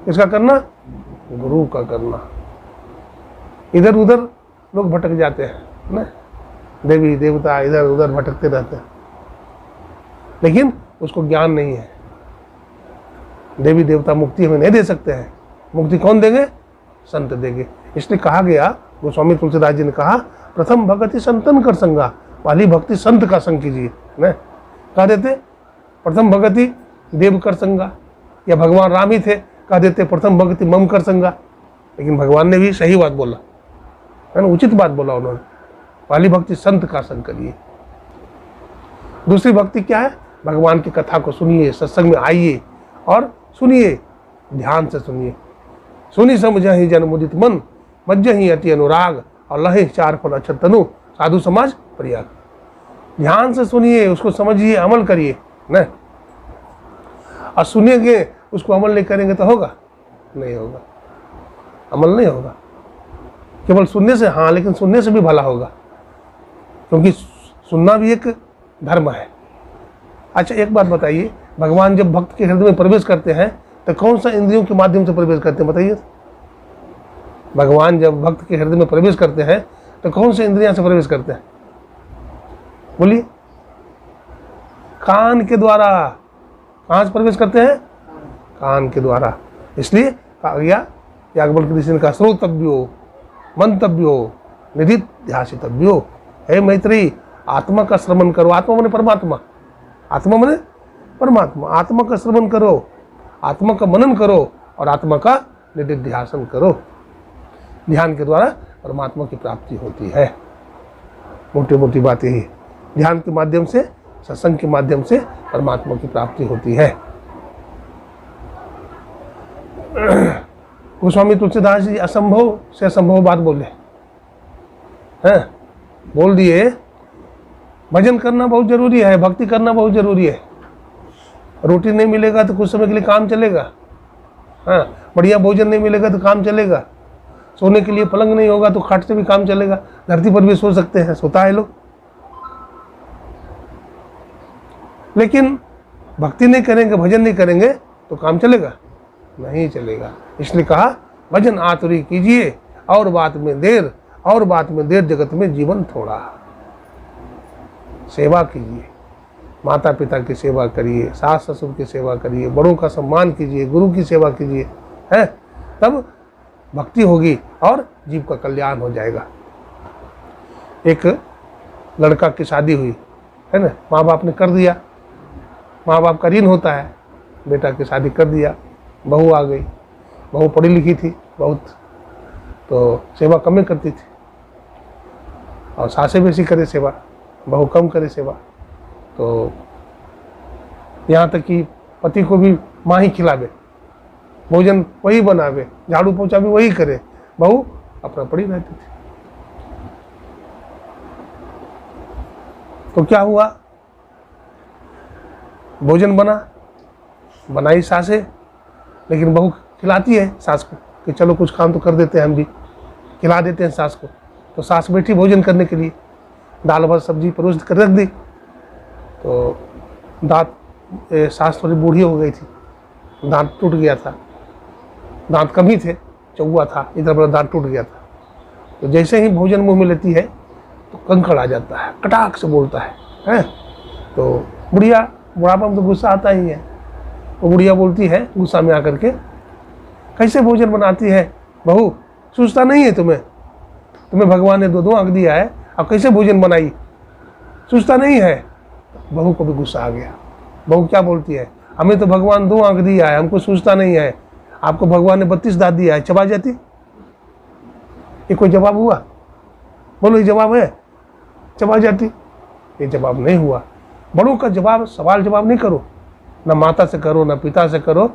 किसका करना? गुरु का करना। इधर उधर लोग भटक जाते हैं ना, देवी देवता इधर उधर भटकते रहते हैं, लेकिन उसको ज्ञान नहीं है। देवी देवता मुक्ति हमें नहीं दे सकते हैं। मुक्ति कौन देंगे? संत देंगे। इसलिए कहा गया, गोस्वामी तुलसीदास जी ने कहा, प्रथम भगति संतन कर संगा, पहली भक्ति संत का संग कीजिए ना। कह देते प्रथम भगति देव कर संगा, या भगवान राम ही थे, कह देते प्रथम भक्ति मम कर संगा। लेकिन भगवान ने भी सही बात बोला है ना, उचित बात बोला उन्होंने। पहली भक्ति संत का संग करिए। दूसरी भक्ति क्या है? भगवान की कथा को सुनिए, सत्संग में आइए और सुनिए, ध्यान से सुनिए। सुनी समझहि जन मुदित मन, मज्जहि अति अनुराग, और लहे चार फल अक्षर तनु, साधु समाज परियाग। ध्यान से सुनिए, उसको समझिए, अमल करिए न। और सुनेंगे उसको अमल नहीं करेंगे तो होगा? नहीं होगा, अमल नहीं होगा। केवल सुनने से, हाँ, लेकिन सुनने से भी भला होगा, क्योंकि सुनना भी एक धर्म है। अच्छा एक बात बताइए, भगवान जब भक्त के हृदय में प्रवेश करते हैं तो कौन सा इंद्रियों के माध्यम से प्रवेश करते हैं? बताइए। भगवान जब भक्त के हृदय में प्रवेश करते हैं तो कौन से इंद्रियां से प्रवेश करते हैं? बोलिए। कान के द्वारा। कहाँ से प्रवेश करते हैं? कान के द्वारा। इसलिए कहा गया, याज्ञवल्क्य ऋषि ने कहा, श्रोतव्यो मंतव्यो निधिध्यासितव्यो। हे मैत्री, आत्मा का श्रवण करो। आत्मा माने परमात्मा, आत्मा माने परमात्मा। आत्मा का श्रवण करो, आत्मा का मनन करो और आत्मा का निधिध्यासन करो। ध्यान के द्वारा परमात्मा की प्राप्ति होती है। मोटी मोटी बातें ही, ध्यान के माध्यम से, सत्संग के माध्यम से परमात्मा की प्राप्ति होती है। गोस्वामी तुलसीदास जी असंभव से असंभव बात बोले हैं, बोल दिए भजन करना बहुत जरूरी है, भक्ति करना बहुत जरूरी है। रोटी नहीं मिलेगा तो कुछ समय के लिए काम चलेगा, हाँ, बढ़िया भोजन नहीं मिलेगा तो काम चलेगा, सोने के लिए पलंग नहीं होगा तो खाट से भी काम चलेगा। धरती पर भी सो सकते हैं, सोता है लोग, लेकिन भक्ति नहीं करेंगे, भजन नहीं करेंगे तो काम चलेगा? नहीं चलेगा। इसलिए कहा, भजन आतुरी कीजिए और बात में देर, और बात में देर जगत में जीवन थोड़ा। सेवा कीजिए, माता पिता की सेवा करिए, सास ससुर की सेवा करिए, बड़ों का सम्मान कीजिए, गुरु की सेवा कीजिए, है, तब भक्ति होगी और जीव का कल्याण हो जाएगा। एक लड़का की शादी हुई है ना, माँ बाप ने कर दिया, माँ बाप का ऋण होता है, बेटा की शादी कर दिया, बहू आ गई, बहू पढ़ी लिखी थी बहुत, तो सेवा कम ही करती थी, और सासें बेसी करे सेवा, बहू कम करे सेवा। तो यहाँ तक कि पति को भी माँ ही खिलावे, भोजन वही बनावे, झाड़ू पोछा भी वही करे, बहू अपना पड़ी रहती थी। तो क्या हुआ, भोजन बनाई सासे, लेकिन बहू खिलाती है सास को कि चलो कुछ काम तो कर देते हैं, हम भी खिला देते हैं सास को। तो सास बैठी भोजन करने के लिए, दाल भात सब्जी परोस कर रख दी, तो सास थोड़ी बूढ़ी हो गई थी, दांत टूट गया था, दांत कम ही थे, चौवा था, इधर मेरा दांत टूट गया था। तो जैसे ही भोजन मुंह में लेती है तो कंकड़ आ जाता है, कटाक से बोलता है। तो बुढ़ापा में तो गुस्सा आता ही है। वो बुढ़िया बोलती है गुस्सा में आकर के, कैसे भोजन बनाती है बहू, सोचता नहीं है तुम्हें भगवान ने दो आंख दिया है, अब कैसे भोजन बनाई, सोचता नहीं है। बहू को भी गुस्सा आ गया। बहू क्या बोलती है, हमें तो भगवान 2 आंख दिया है, हमको सोचता नहीं है, आपको भगवान ने 32 दांत दिया है, चबा जाती। ये कोई जवाब हुआ? बोलो ये जवाब है? चबा जाती। ये जवाब नहीं हुआ। बड़ों का जवाब, सवाल जवाब नहीं करो, ना माता से करो, ना पिता से करो,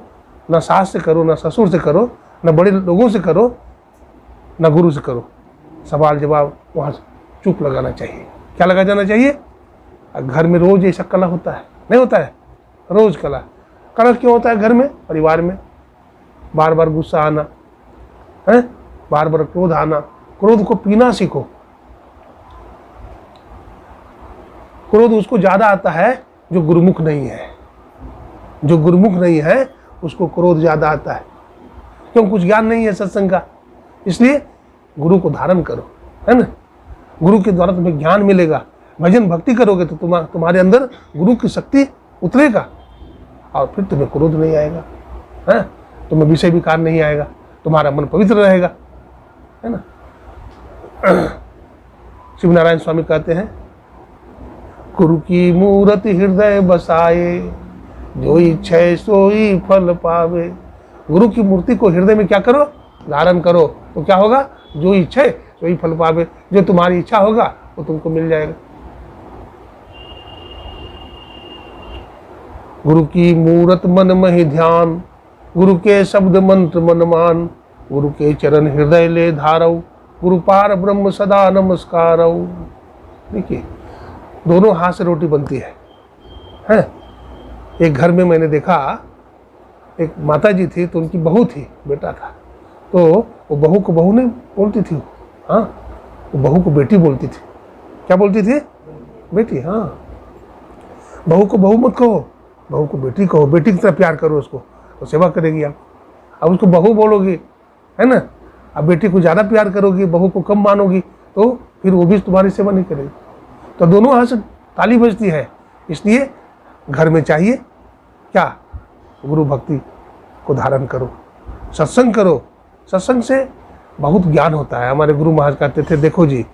ना सास से करो, ना ससुर से करो, ना बड़े लोगों से करो, ना गुरु से करो। सवाल जवाब वहाँ चुप लगाना चाहिए। क्या लगा जाना चाहिए? घर में रोज ऐसा कला होता है, नहीं होता है? रोज कला क्यों होता है घर में, परिवार में? बार बार गुस्सा आना है, बार बार क्रोध आना। क्रोध को पीना सीखो। क्रोध उसको ज्यादा आता है जो गुरुमुख नहीं है। जो गुरुमुख नहीं है उसको क्रोध ज्यादा आता है। क्यों? कुछ ज्ञान नहीं है सत्संग का। इसलिए गुरु को धारण करो, है ना। गुरु के द्वारा तुम्हें ज्ञान मिलेगा। भजन भक्ति करोगे तो तुम्हारे अंदर गुरु की शक्ति उतरेगा और फिर तुम्हें क्रोध नहीं आएगा, है, तुम्हें विषय विकार नहीं आएगा, तुम्हारा मन पवित्र रहेगा, है ना। शिव नारायण स्वामी कहते हैं, गुरु की मूर्ति हृदय बसाए, जो इच्छा सोई फल पावे। गुरु की मूर्ति को हृदय में क्या करो? धारण करो, तो क्या होगा? जो इच्छा है सोई फल पावे। जो तुम्हारी इच्छा होगा वो तुमको मिल जाएगा। गुरु की मूरत मन महि ध्यान, गुरु के शब्द मंत्र मन मान, गुरु के चरण हृदय ले धारऊ, गुरु पार ब्रह्म सदा नमस्कारऊ। देखिए, दोनों हाथ से रोटी बनती है। एक घर में मैंने देखा, एक माता जी थी, तो उनकी बहू थी, बेटा था। तो वो बहू को बहू नहीं बोलती थी, हाँ, वो बहू को बेटी बोलती थी। क्या बोलती थी? बेटी। हाँ, बहू को बहू मत कहो, बहू को बेटी कहो। बेटी की तरह प्यार करो उसको, तो सेवा करेगी आप। अब उसको बहू बोलोगी, है ना, अब बेटी को ज़्यादा प्यार करोगी, बहू को कम मानोगी, तो फिर वो भी तुम्हारी सेवा नहीं करेगी। तो दोनों हाथ से ताली बजती है। इसलिए घर में चाहिए क्या? गुरु भक्ति को धारण करो, सत्संग करो। सत्संग से बहुत ज्ञान होता है। हमारे गुरु महाराज कहते थे, देखो जी,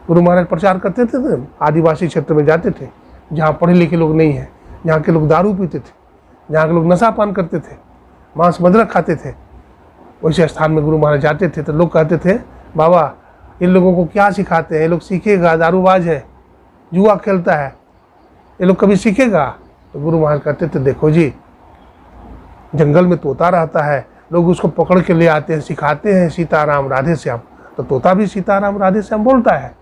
गुरु महाराज प्रचार करते थे, आदिवासी क्षेत्र में जाते थे, जहाँ पढ़े लिखे लोग नहीं हैं, जहाँ के लोग दारू पीते थे, जहाँ के लोग नशा पान करते थे, मांस मदिरा खाते थे, वैसे स्थान में गुरु महाराज जाते थे। तो लोग कहते थे, बाबा इन लोगों को क्या सिखाते हैं, ये लोग सीखेगा, दारूबाज है, जुआ खेलता है, ये लोग कभी सीखेगा? तो गुरु महाराज कहते थे, देखो जी, जंगल में तोता रहता है, लोग उसको पकड़ के ले आते हैं, सिखाते हैं सीताराम राधे श्याम, तो तोता भी सीताराम राधे श्याम बोलता है।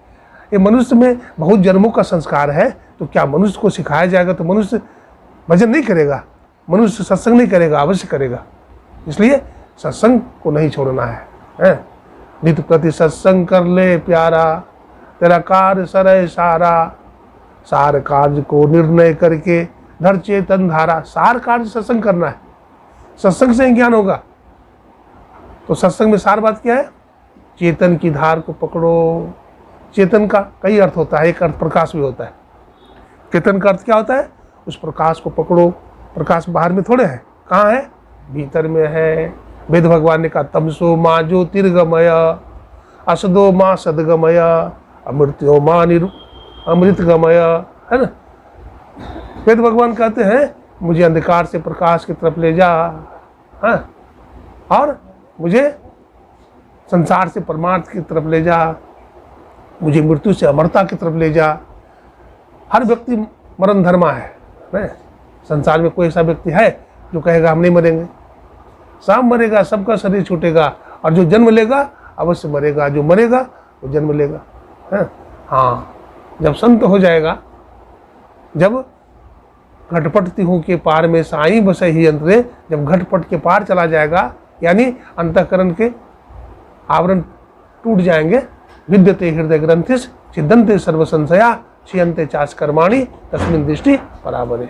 ये मनुष्य में बहुत जन्मों का संस्कार है, तो क्या मनुष्य को सिखाया जाएगा तो मनुष्य भजन नहीं करेगा, मनुष्य सत्संग नहीं करेगा? अवश्य करेगा। इसलिए सत्संग को नहीं छोड़ना है। नित प्रति सत्संग कर ले प्यारा, तेरा कार्य सरय सारा, सार कार्य को निर्णय करके धर चेतन धारा। सार कार्य सत्संग करना है, सत्संग से ही ज्ञान होगा। तो सत्संग में सार बात क्या है? चेतन की धार को पकड़ो। चेतन का कई अर्थ होता है, एक अर्थ प्रकाश भी होता है। चेतन का अर्थ क्या होता है? उस प्रकाश को पकड़ो। प्रकाश बाहर में थोड़े है, कहाँ है? भीतर में है। वेद भगवान ने कहा, तमसो माँ ज्योतिर्गमय, असदो माँ सदगमय, अमृत्यो माँ अमृतगमय, है ना। वेद भगवान कहते हैं, मुझे अंधकार से प्रकाश की तरफ ले जा, हाँ, और मुझे संसार से परमार्थ की तरफ ले जा, मुझे मृत्यु से अमरता की तरफ ले जा। हर व्यक्ति मरण धर्मा है। संसार में कोई ऐसा व्यक्ति है जो कहेगा हम नहीं मरेंगे? सब मरेगा, सबका शरीर छूटेगा, और जो जन्म लेगा अवश्य मरेगा, जो मरेगा वो जन्म लेगा, है। हाँ, जब संत हो जाएगा, जब घटपट तिहु के पार में साईं बसे ही अंतरे, जब घटपट के पार चला जाएगा, यानी अंतःकरण के आवरण टूट जाएंगे, विद्यते हृदय ग्रंथिस छिदन्ते सर्व संशया क्षीयन्ते चास कर्माणि तस्मिन् दृष्टि परावरे।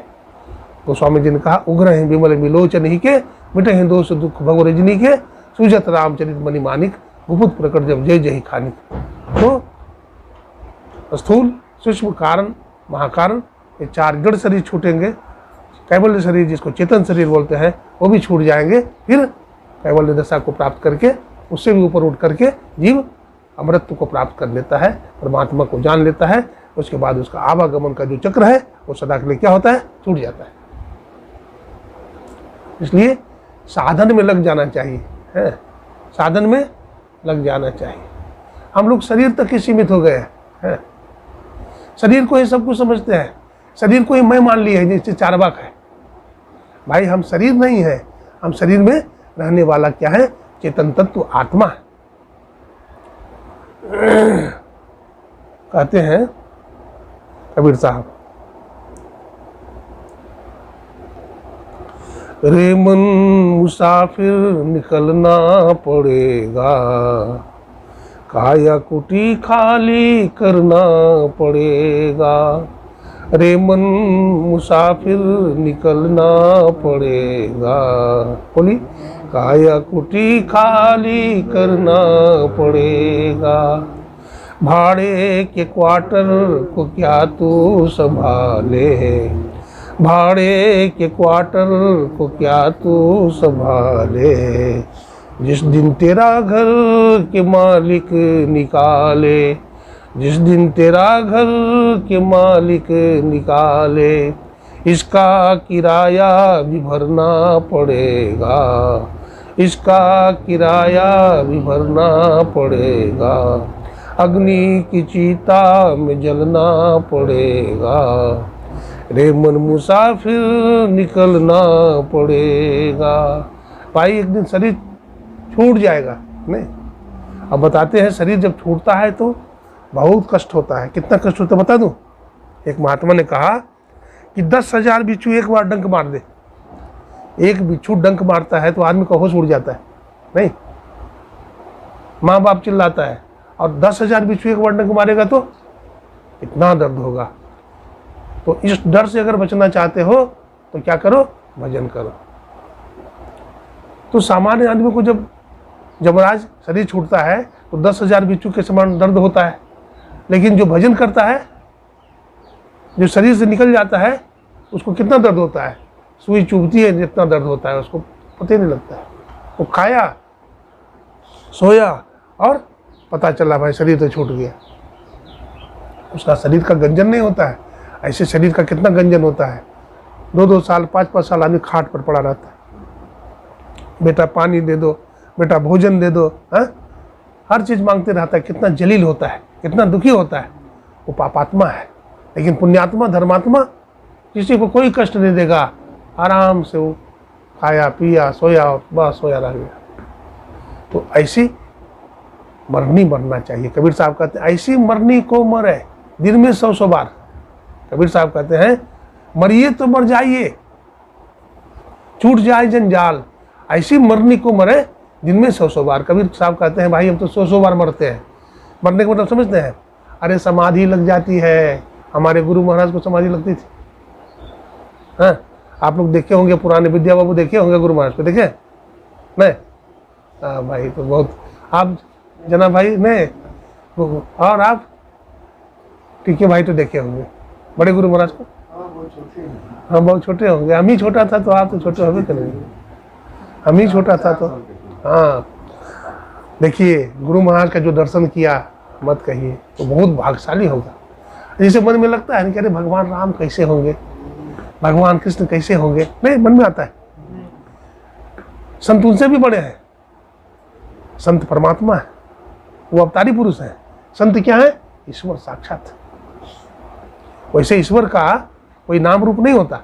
तो स्वामी जी ने कहा, उग्र हैं विमल विलोचन ही के, मिटे हैं दोष दुख भव रजनी के, सूझत रामचरित मणि मानिक, गुपुत प्रकट जब जय जय खानिक। तो स्थूल, सूक्ष्म, कारण, महाकारण, ये 4 जड़ शरीर छूटेंगे। कैवल्य शरीर जिसको चेतन शरीर बोलते हैं वो भी छूट जाएंगे। फिर कैवल्य दशा को प्राप्त करके उससे भी ऊपर उठ करके जीव अमृतत्व को प्राप्त कर लेता है, परमात्मा को जान लेता है। उसके बाद उसका आवागमन का जो चक्र है वो सदा के लिए क्या होता है, छूट जाता है। इसलिए साधन में लग जाना चाहिए, है, साधन में लग जाना चाहिए। हम लोग शरीर तक ही सीमित हो गए हैं, शरीर को ही सब कुछ समझते हैं, शरीर को ही मैं मान लिया है, जैसे चार्वाक है। भाई हम शरीर नहीं है, हम शरीर में रहने वाला क्या है, चेतन तत्व आत्मा है। कहते हैं कबीर साहब, रे मन मुसाफिर निकलना पड़ेगा, काया कुटी खाली करना पड़ेगा। रे मन मुसाफिर निकलना पड़ेगा, बोली, काया कुटी खाली करना पड़ेगा। भाड़े के क्वार्टर को क्या तू संभाले, भाड़े के क्वार्टर को क्या तू संभाले। जिस दिन तेरा घर के मालिक निकाले, जिस दिन तेरा घर के मालिक निकाले, इसका किराया भी भरना पड़ेगा, इसका किराया भी भरना पड़ेगा। अग्नि की चिता में जलना पड़ेगा, रे मन मुसाफिर निकलना पड़ेगा। भाई एक दिन शरीर छूट जाएगा, नहीं, अब बताते हैं शरीर जब छूटता है तो बहुत कष्ट होता है। कितना कष्ट होता है बता दूं। एक महात्मा ने कहा कि 10,000 बिच्छू एक बार डंक मार दे, एक बिच्छू डंक मारता है तो आदमी का होश उड़ जाता है, नहीं, माँ बाप चिल्लाता है, और 10,000 बिच्छू एक बार डंक मारेगा तो कितना दर्द होगा। तो इस डर से अगर बचना चाहते हो तो क्या करो, भजन करो। तो सामान्य आदमी को जब जमराज शरीर छूटता है तो 10,000 बिच्छू के समान दर्द होता है, लेकिन जो भजन करता है, जो शरीर से निकल जाता है, उसको कितना दर्द होता है, सुई चुभती है जितना दर्द होता है उसको पता ही नहीं लगता है। वो खाया सोया और पता चला भाई शरीर तो छूट गया। उसका शरीर का गंजन नहीं होता है। ऐसे शरीर का कितना गंजन होता है, 2-2 साल 5-5 साल आदमी खाट पर पड़ा रहता है। बेटा पानी दे दो, बेटा भोजन दे दो, हर चीज़ मांगते रहता है। कितना जलील होता है, कितना दुखी होता है। वो पापात्मा है। लेकिन पुण्यात्मा, धर्मात्मा किसी को कोई कष्ट नहीं देगा, आराम से वो खाया पिया सोया और बस सोया रह गया। तो ऐसी मरनी मरना चाहिए। कबीर साहब कहते हैं ऐसी मरनी को मरे दिन में 100 बार। कबीर साहब कहते हैं मरिए तो मर जाइए, छूट जाए जंजाल, ऐसी मरनी को मरे दिन में 100 बार। कबीर साहब कहते हैं भाई हम तो 100 बार मरते हैं। मरने का मतलब समझते हैं? अरे समाधि लग जाती है। हमारे गुरु महाराज को समाधि लगती थी। हाँ, आप लोग देखे होंगे, पुराने विद्या बाबू देखे होंगे, गुरु महाराज को देखे नहीं? हाँ भाई, तो बहुत आप जना भाई नहीं, और आप ठीक है भाई तो देखे होंगे बड़े गुरु महाराज को। हाँ बहुत छोटे होंगे, हम ही छोटा था तो आप तो छोटे होंगे करेंगे, हम ही छोटा था तो। हाँ देखिए, गुरु महाराज का जो दर्शन किया मत कहिए, तो बहुत भाग्यशाली होगा। जैसे मन में लगता है कि अरे भगवान राम कैसे होंगे, भगवान कृष्ण कैसे होंगे, नहीं मन में आता है। संत उनसे भी बड़े हैं। संत परमात्मा है, वो अवतारी पुरुष है। संत क्या है? ईश्वर साक्षात। वैसे ईश्वर का कोई नाम रूप नहीं होता,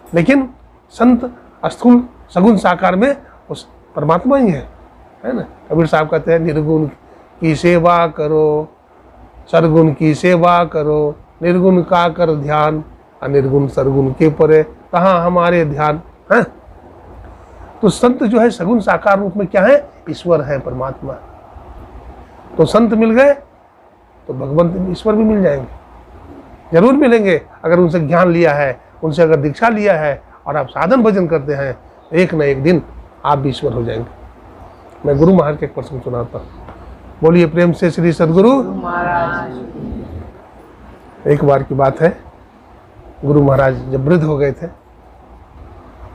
लेकिन संत स्थूल सगुण साकार में उस परमात्मा ही है ना। कबीर साहब कहते हैं निर्गुण की सेवा करो, सरगुण की सेवा करो, निर्गुण का कर ध्यान, अनिर्गुण सरगुण के परे कहाँ हमारे ध्यान है। तो संत जो है सगुण साकार रूप में क्या है? ईश्वर है, परमात्मा। तो संत मिल गए तो भगवंत ईश्वर भी मिल जाएंगे, जरूर मिलेंगे। अगर उनसे ज्ञान लिया है, उनसे अगर दीक्षा लिया है और आप साधन भजन करते हैं, एक न एक दिन आप भी ईश्वर हो जाएंगे। मैं गुरु महाराज के एक प्रसंग सुनाता हूँ। बोलिए प्रेम से श्री सदगुरु महाराज। एक बार की बात है, गुरु महाराज जब वृद्ध हो गए थे,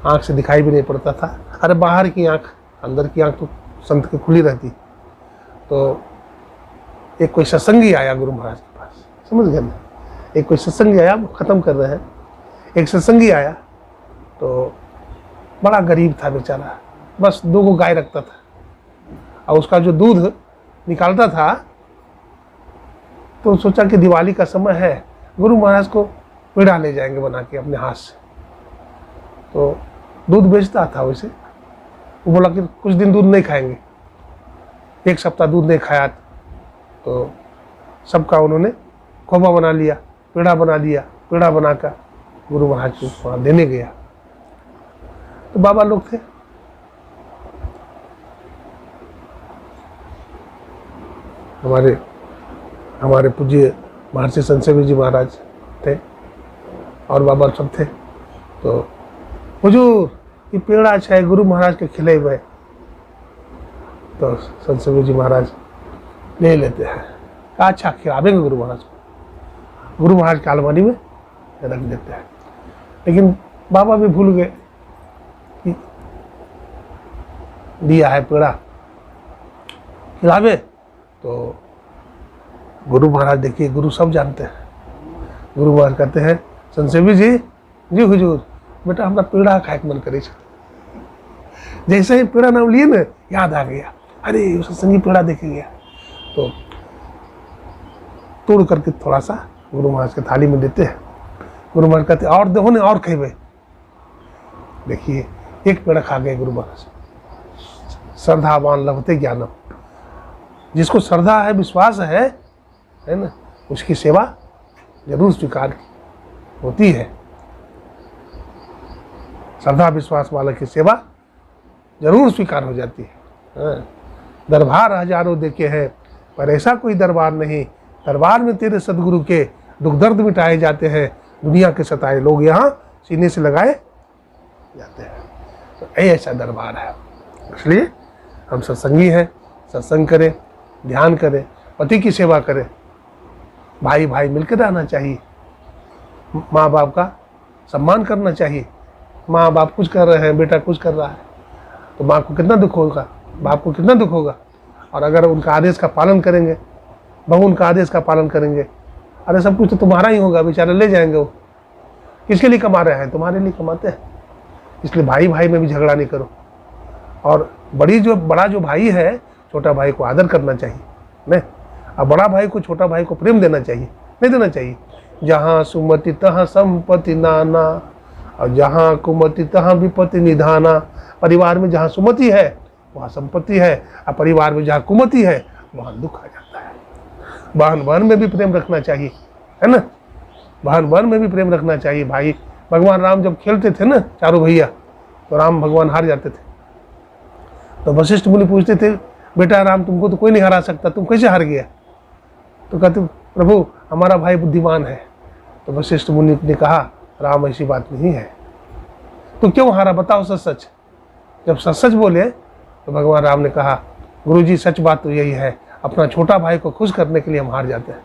आंख से दिखाई भी नहीं पड़ता था। अरे बाहर की आंख, अंदर की आंख तो संत की खुली रहती। तो एक कोई सत्संगी आया गुरु महाराज के पास, समझ गए ना, एक कोई सत्संगी आया, खत्म कर रहे हैं, एक सत्संगी आया तो बड़ा गरीब था बेचारा, बस 2 गाय रखता था और उसका जो दूध निकालता था, तो सोचा कि दिवाली का समय है, गुरु महाराज को पेड़ा ले जाएंगे बना के अपने हाथ से। तो दूध बेचता था वैसे, वो बोला कि कुछ दिन दूध नहीं खाएंगे। 1 सप्ताह दूध नहीं खाया तो सबका उन्होंने खोबा बना लिया, पेड़ा बना लिया। पेड़ा बनाकर गुरु महाराज को वहाँ देने गया। तो बाबा लोग थे, हमारे पूज्य महर्षि संत जी महाराज थे और बाबा सब थे। तो हुजूर ये पेड़ा अच्छा है, गुरु महाराज के खिले हुए। तो संत जी महाराज ले लेते हैं, कहा अच्छा खिलावेंगे गुरु महाराज को। गुरु महाराज की अलमारी में रख देते हैं। लेकिन बाबा भी भूल गए कि दिया है पेड़ा, खिलावे। तो गुरु महाराज देखिए, गुरु सब जानते हैं। गुरु महाराज कहते हैं संसेवी जी, जी हुजूर, बेटा हमारा पेड़ा खाए के मन करे। जैसे ही पेड़ा नाम लिए ना, याद आ गया, अरे सत्संगी पेड़ा देखे गया। तो तोड़ करके थोड़ा सा गुरु महाराज के थाली में देते हैं। गुरु महाराज कहते और देखो ना, और खेबे। देखिए 1 पेड़ा खा गए गुरु महाराज। श्रद्धावान लभते ज्ञानम, जिसको श्रद्धा है, विश्वास है ना, उसकी सेवा जरूर स्वीकार होती है। श्रद्धा विश्वास वाले की सेवा जरूर स्वीकार हो जाती है। दरबार हजारों देखे हैं पर ऐसा कोई दरबार नहीं, दरबार में तेरे सदगुरु के दुख दर्द मिटाए जाते हैं, दुनिया के सताए लोग यहाँ सीने से लगाए जाते हैं। तो ऐसा दरबार है। इसलिए हम सत्संगी हैं, सत्संग करें, ध्यान करें, पति की सेवा करें, भाई भाई मिलकर रहना चाहिए, माँ बाप का सम्मान करना चाहिए। माँ बाप कुछ कर रहे हैं, बेटा कुछ कर रहा है, तो माँ को कितना दुख होगा, बाप को कितना दुख होगा। और अगर उनका आदेश का पालन करेंगे, बहू उनका आदेश का पालन करेंगे, अरे सब कुछ तो तुम्हारा ही होगा, बेचारे ले जाएंगे। वो किसके लिए कमा रहे हैं? तुम्हारे लिए कमाते हैं। इसलिए भाई भाई में भी झगड़ा नहीं करो। और बड़ा जो भाई है, छोटा भाई को आदर करना चाहिए नहीं, और बड़ा भाई को छोटा भाई को प्रेम देना चाहिए, नहीं देना चाहिए। जहाँ सुमति तहाँ संपत्ति नाना, और जहाँ कुमति तहाँ विपत्ति निधाना। परिवार में जहाँ सुमति है वहाँ संपत्ति है, और परिवार में जहाँ कुमति है वहाँ दुख आ जाता है। बहन बहन में भी प्रेम रखना चाहिए, है ना, बहन बहन में भी प्रेम रखना चाहिए। भाई भगवान राम जब खेलते थे ना, चारों भैया, तो राम भगवान हार जाते थे। तो वशिष्ठ मुनि पूछते थे, बेटा राम तुमको तो कोई नहीं हरा सकता, तुम कैसे हार गया? तो कहते प्रभु हमारा भाई बुद्धिमान है। तो वशिष्ठ मुनि ने कहा, राम ऐसी बात नहीं है, तो क्यों हारा, बताओ सच सच। जब सच सच बोले तो भगवान राम ने कहा, गुरुजी सच बात तो यही है, अपना छोटा भाई को खुश करने के लिए हम हार जाते हैं।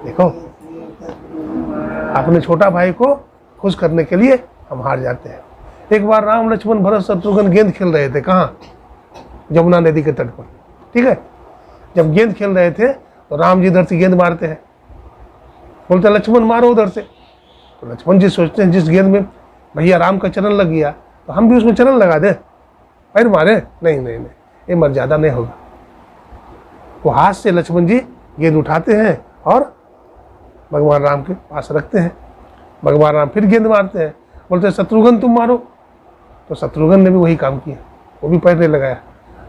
देखो, अपने छोटा भाई को खुश करने के लिए हम हार जाते हैं। एक बार राम लक्ष्मण भरत शत्रुघ्न गेंद खेल रहे थे, कहाँ? जमुना नदी के तट पर, ठीक है। जब गेंद खेल रहे थे तो राम जी इधर से गेंद मारते हैं, बोलते लक्ष्मण मारो उधर से। तो लक्ष्मण जी सोचते हैं जिस गेंद में भैया राम का चरण लग गया तो हम भी उसमें चरण लगा दें, पैर मारे, नहीं नहीं नहीं, ये मर्यादा नहीं होगा। वो हाथ से लक्ष्मण जी गेंद उठाते हैं और भगवान राम के पास रखते हैं। भगवान राम फिर गेंद मारते हैं, बोलते हैं शत्रुघ्न तुम मारो। तो शत्रुघ्न ने भी वही काम किया, वो भी पैर नहीं लगाया,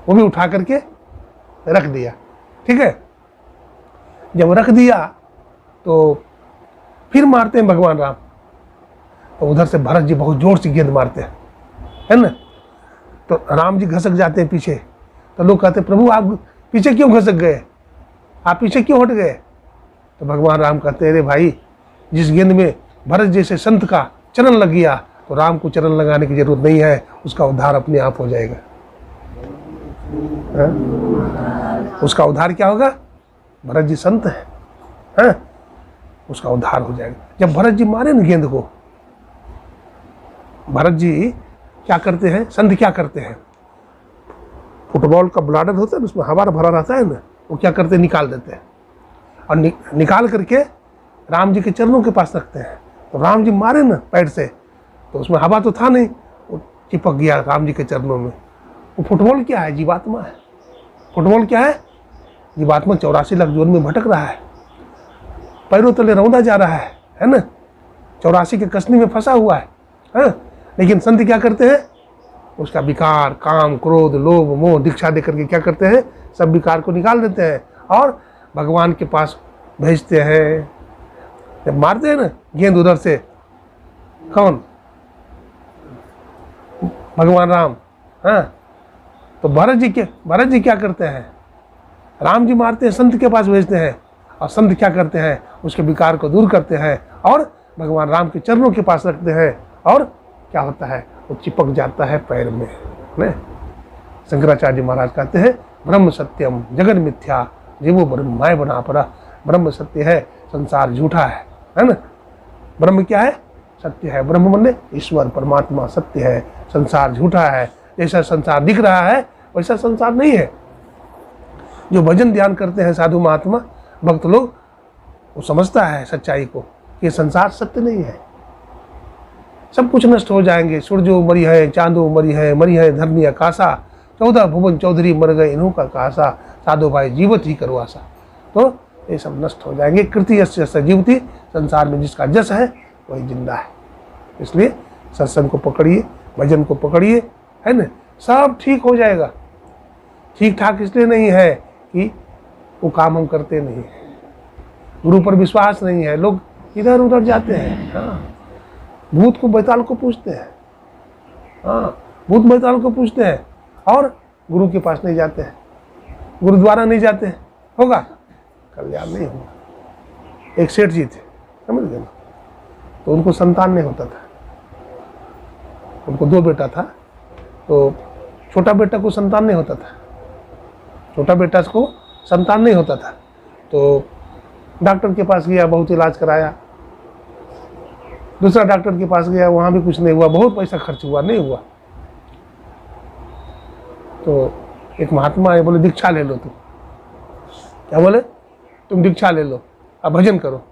वो भी उठा करके रख दिया, ठीक है। जब रख दिया तो फिर मारते हैं भगवान राम, तो उधर से भरत जी बहुत जोर से गेंद मारते हैं, है ना। तो राम जी घसक जाते हैं पीछे। तो लोग कहते हैं प्रभु आप पीछे क्यों घसक गए, आप पीछे क्यों हट गए? तो भगवान राम कहते हैं, अरे भाई जिस गेंद में भरत जैसे संत का चरण लग गया तो राम को चरण लगाने की जरूरत नहीं है, उसका उद्धार अपने आप हो जाएगा। उसका उद्धार क्या होगा? भरत जी संत है, उसका उद्धार हो जाएगा। जब भरत जी मारे न गेंद को, भरत जी क्या करते हैं, संत क्या करते हैं, फुटबॉल का ब्लाडर होता है ना, उसमें हवा भरा रहता है ना, वो क्या करते हैं, निकाल देते हैं और निकाल करके राम जी के चरणों के पास रखते हैं। तो राम जी मारे ना पैर से, तो उसमें हवा तो था नहीं, वो चिपक गया राम जी के चरणों में। वो फुटबॉल क्या है? जीवात्मा है। फुटबॉल क्या है? जीवात्मा 84 लाख जोन में भटक रहा है, पैरों तले रौंदा जा रहा है ना, 84 के कसनी में फंसा हुआ है। लेकिन संत क्या करते हैं, उसका विकार, काम, क्रोध, लोभ, मोह दीक्षा दे करके क्या करते हैं, सब विकार को निकाल देते हैं और भगवान के पास भेजते हैं। जब मारते हैं ना गेंद उधर से, कौन? भगवान राम। तो भरत जी क्या करते हैं, राम जी मारते हैं, संत के पास भेजते हैं और संत क्या करते हैं, उसके विकार को दूर करते हैं और भगवान राम के चरणों के पास रखते हैं और क्या होता है, वो चिपक जाता है पैर में। शंकराचार्य महाराज कहते हैं ब्रह्म सत्यम जगन मिथ्या जीवो ब्रह्माय बना पड़ा। ब्रह्म सत्य है, संसार झूठा है ना। ब्रह्म क्या है? सत्य है। ब्रह्म माने ईश्वर परमात्मा सत्य है, संसार झूठा है। जैसा संसार दिख रहा है वैसा संसार नहीं है। जो भजन ध्यान करते हैं साधु महात्मा भक्त लोग, वो समझता है सच्चाई को कि संसार सत्य नहीं है, सब कुछ नष्ट हो जाएंगे। सूर्यो मरी है, चांदो मरी है धरनी आकाशा, 14 भुवन चौधरी मर गए इन्हों का कासा, साधु भाई जीवत ही करो आशा। तो ये सब नष्ट हो जाएंगे। कृति यस्य जीवती, संसार में जिसका जस है वही जिंदा है। इसलिए सत्संग को पकड़िए, भजन को पकड़िए, है ना, सब ठीक हो जाएगा। ठीक ठाक इसलिए नहीं है कि वो काम हम करते नहीं हैं, गुरु पर विश्वास नहीं है, लोग इधर उधर जाते हैं। भूत को बैताल को पूछते हैं, भूत बैताल को पूछते हैं और गुरु के पास नहीं जाते हैं, गुरुद्वारा नहीं जाते हैं, होगा कल्याण नहीं होगा। एक सेठ जी थे, समझ गए ना, तो उनको संतान नहीं होता था। उनको 2 बेटा था, तो छोटा बेटा को संतान नहीं होता था, छोटा बेटा को संतान नहीं होता था। तो डॉक्टर के पास गया, बहुत इलाज कराया, दूसरा डॉक्टर के पास गया, वहाँ भी कुछ नहीं हुआ, बहुत पैसा खर्च हुआ, नहीं हुआ। तो एक महात्मा आए, बोले दीक्षा ले लो तुम। क्या बोले? तुम दीक्षा ले लो, अब भजन करो।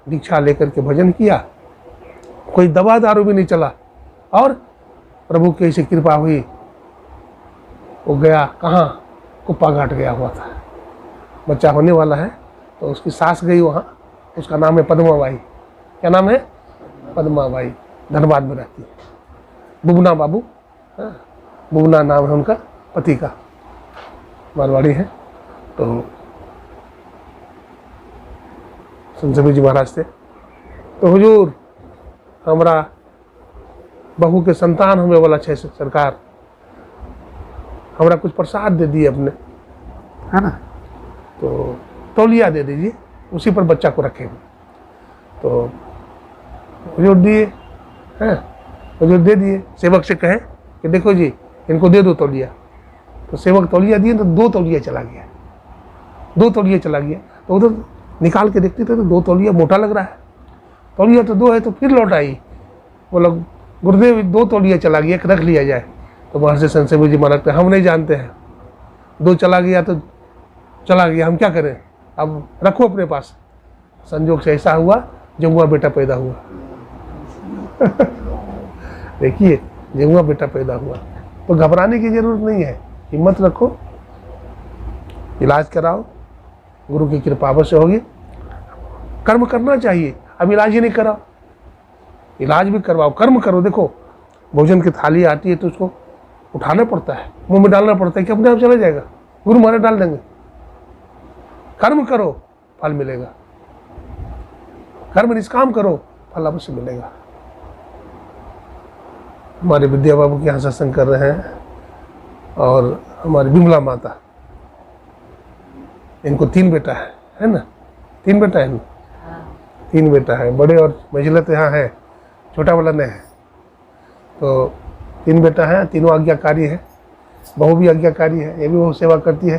दीक्षा लेकर के भजन किया, कोई दवा दारू भी नहीं चला और प्रभु की ऐसी कृपा हुई। वो गया कहाँ, कुप्पा घाट गया हुआ था, बच्चा होने वाला है, तो उसकी सास गई वहाँ, उसका नाम है पद्माबाई। क्या नाम है? पद्माबाई, धनबाद में रहती है। बुबना बाबू, बुबना नाम है उनका पति का, मारवाड़ी है। तो संत जी महाराज थे, तो हुजूर हमारा बहू के संतान होने वाला है सरकार, हमरा कुछ प्रसाद दे दिए अपने, है ना, तो तौलिया दे दीजिए, उसी पर बच्चा को रखेंगे। तो हुजूर दिए, हैं, हुजूर दे दिए। सेवक से कहे कि देखो जी इनको दे दो तौलिया। तो सेवक तौलिया दिए तो 2 तौलिया चला गया, 2 तौलिया चला गया। तो उधर निकाल के देखते थे तो 2 तौलिया मोटा लग रहा है, तौलिया तो 2 है। तो फिर लौट आई, बोला गुरुदेव 2 तौलिया चला गया, एक रख लिया जाए। तो महर्षि संत जी महाराज हम नहीं जानते हैं, 2 चला गया तो चला गया, हम क्या करें, अब रखो अपने पास। संजोग से ऐसा हुआ, जमुआ बेटा पैदा हुआ। देखिए जमुआ बेटा पैदा हुआ, तो घबराने की जरूरत नहीं है, हिम्मत रखो, इलाज कराओ, गुरु की कृपा अवश्य होगी। कर्म करना चाहिए, अब इलाज ही नहीं कराओ, इलाज भी करवाओ, कर्म करो। देखो भोजन की थाली आती है तो उसको उठाना पड़ता है, मुंह में डालना पड़ता है कि अपने आप चला जाएगा, गुरु महाराज डाल देंगे। कर्म करो फल मिलेगा, कर्म निष्काम करो फल अवश्य मिलेगा। हमारे विद्या बाबू के यहाँ सत्संग कर रहे हैं और हमारी विमला माता, इनको 3 बेटा है ना, 3 बेटा है ना, 3 बेटा है, बड़े और मझिलत यहाँ है, छोटा वाला नहीं है। तो 3 बेटा है, तीनों आज्ञाकारी है। बहू भी आज्ञाकारी है, ये भी वो सेवा करती है,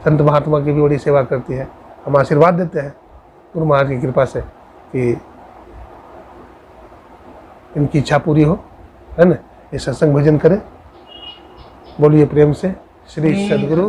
संत महात्मा की भी बड़ी सेवा करती है। हम आशीर्वाद देते हैं गुरु महाराज की कृपा से कि इनकी इच्छा पूरी हो, है ना। ये सत्संग भजन करें। बोलिए प्रेम से श्री सद्गुरु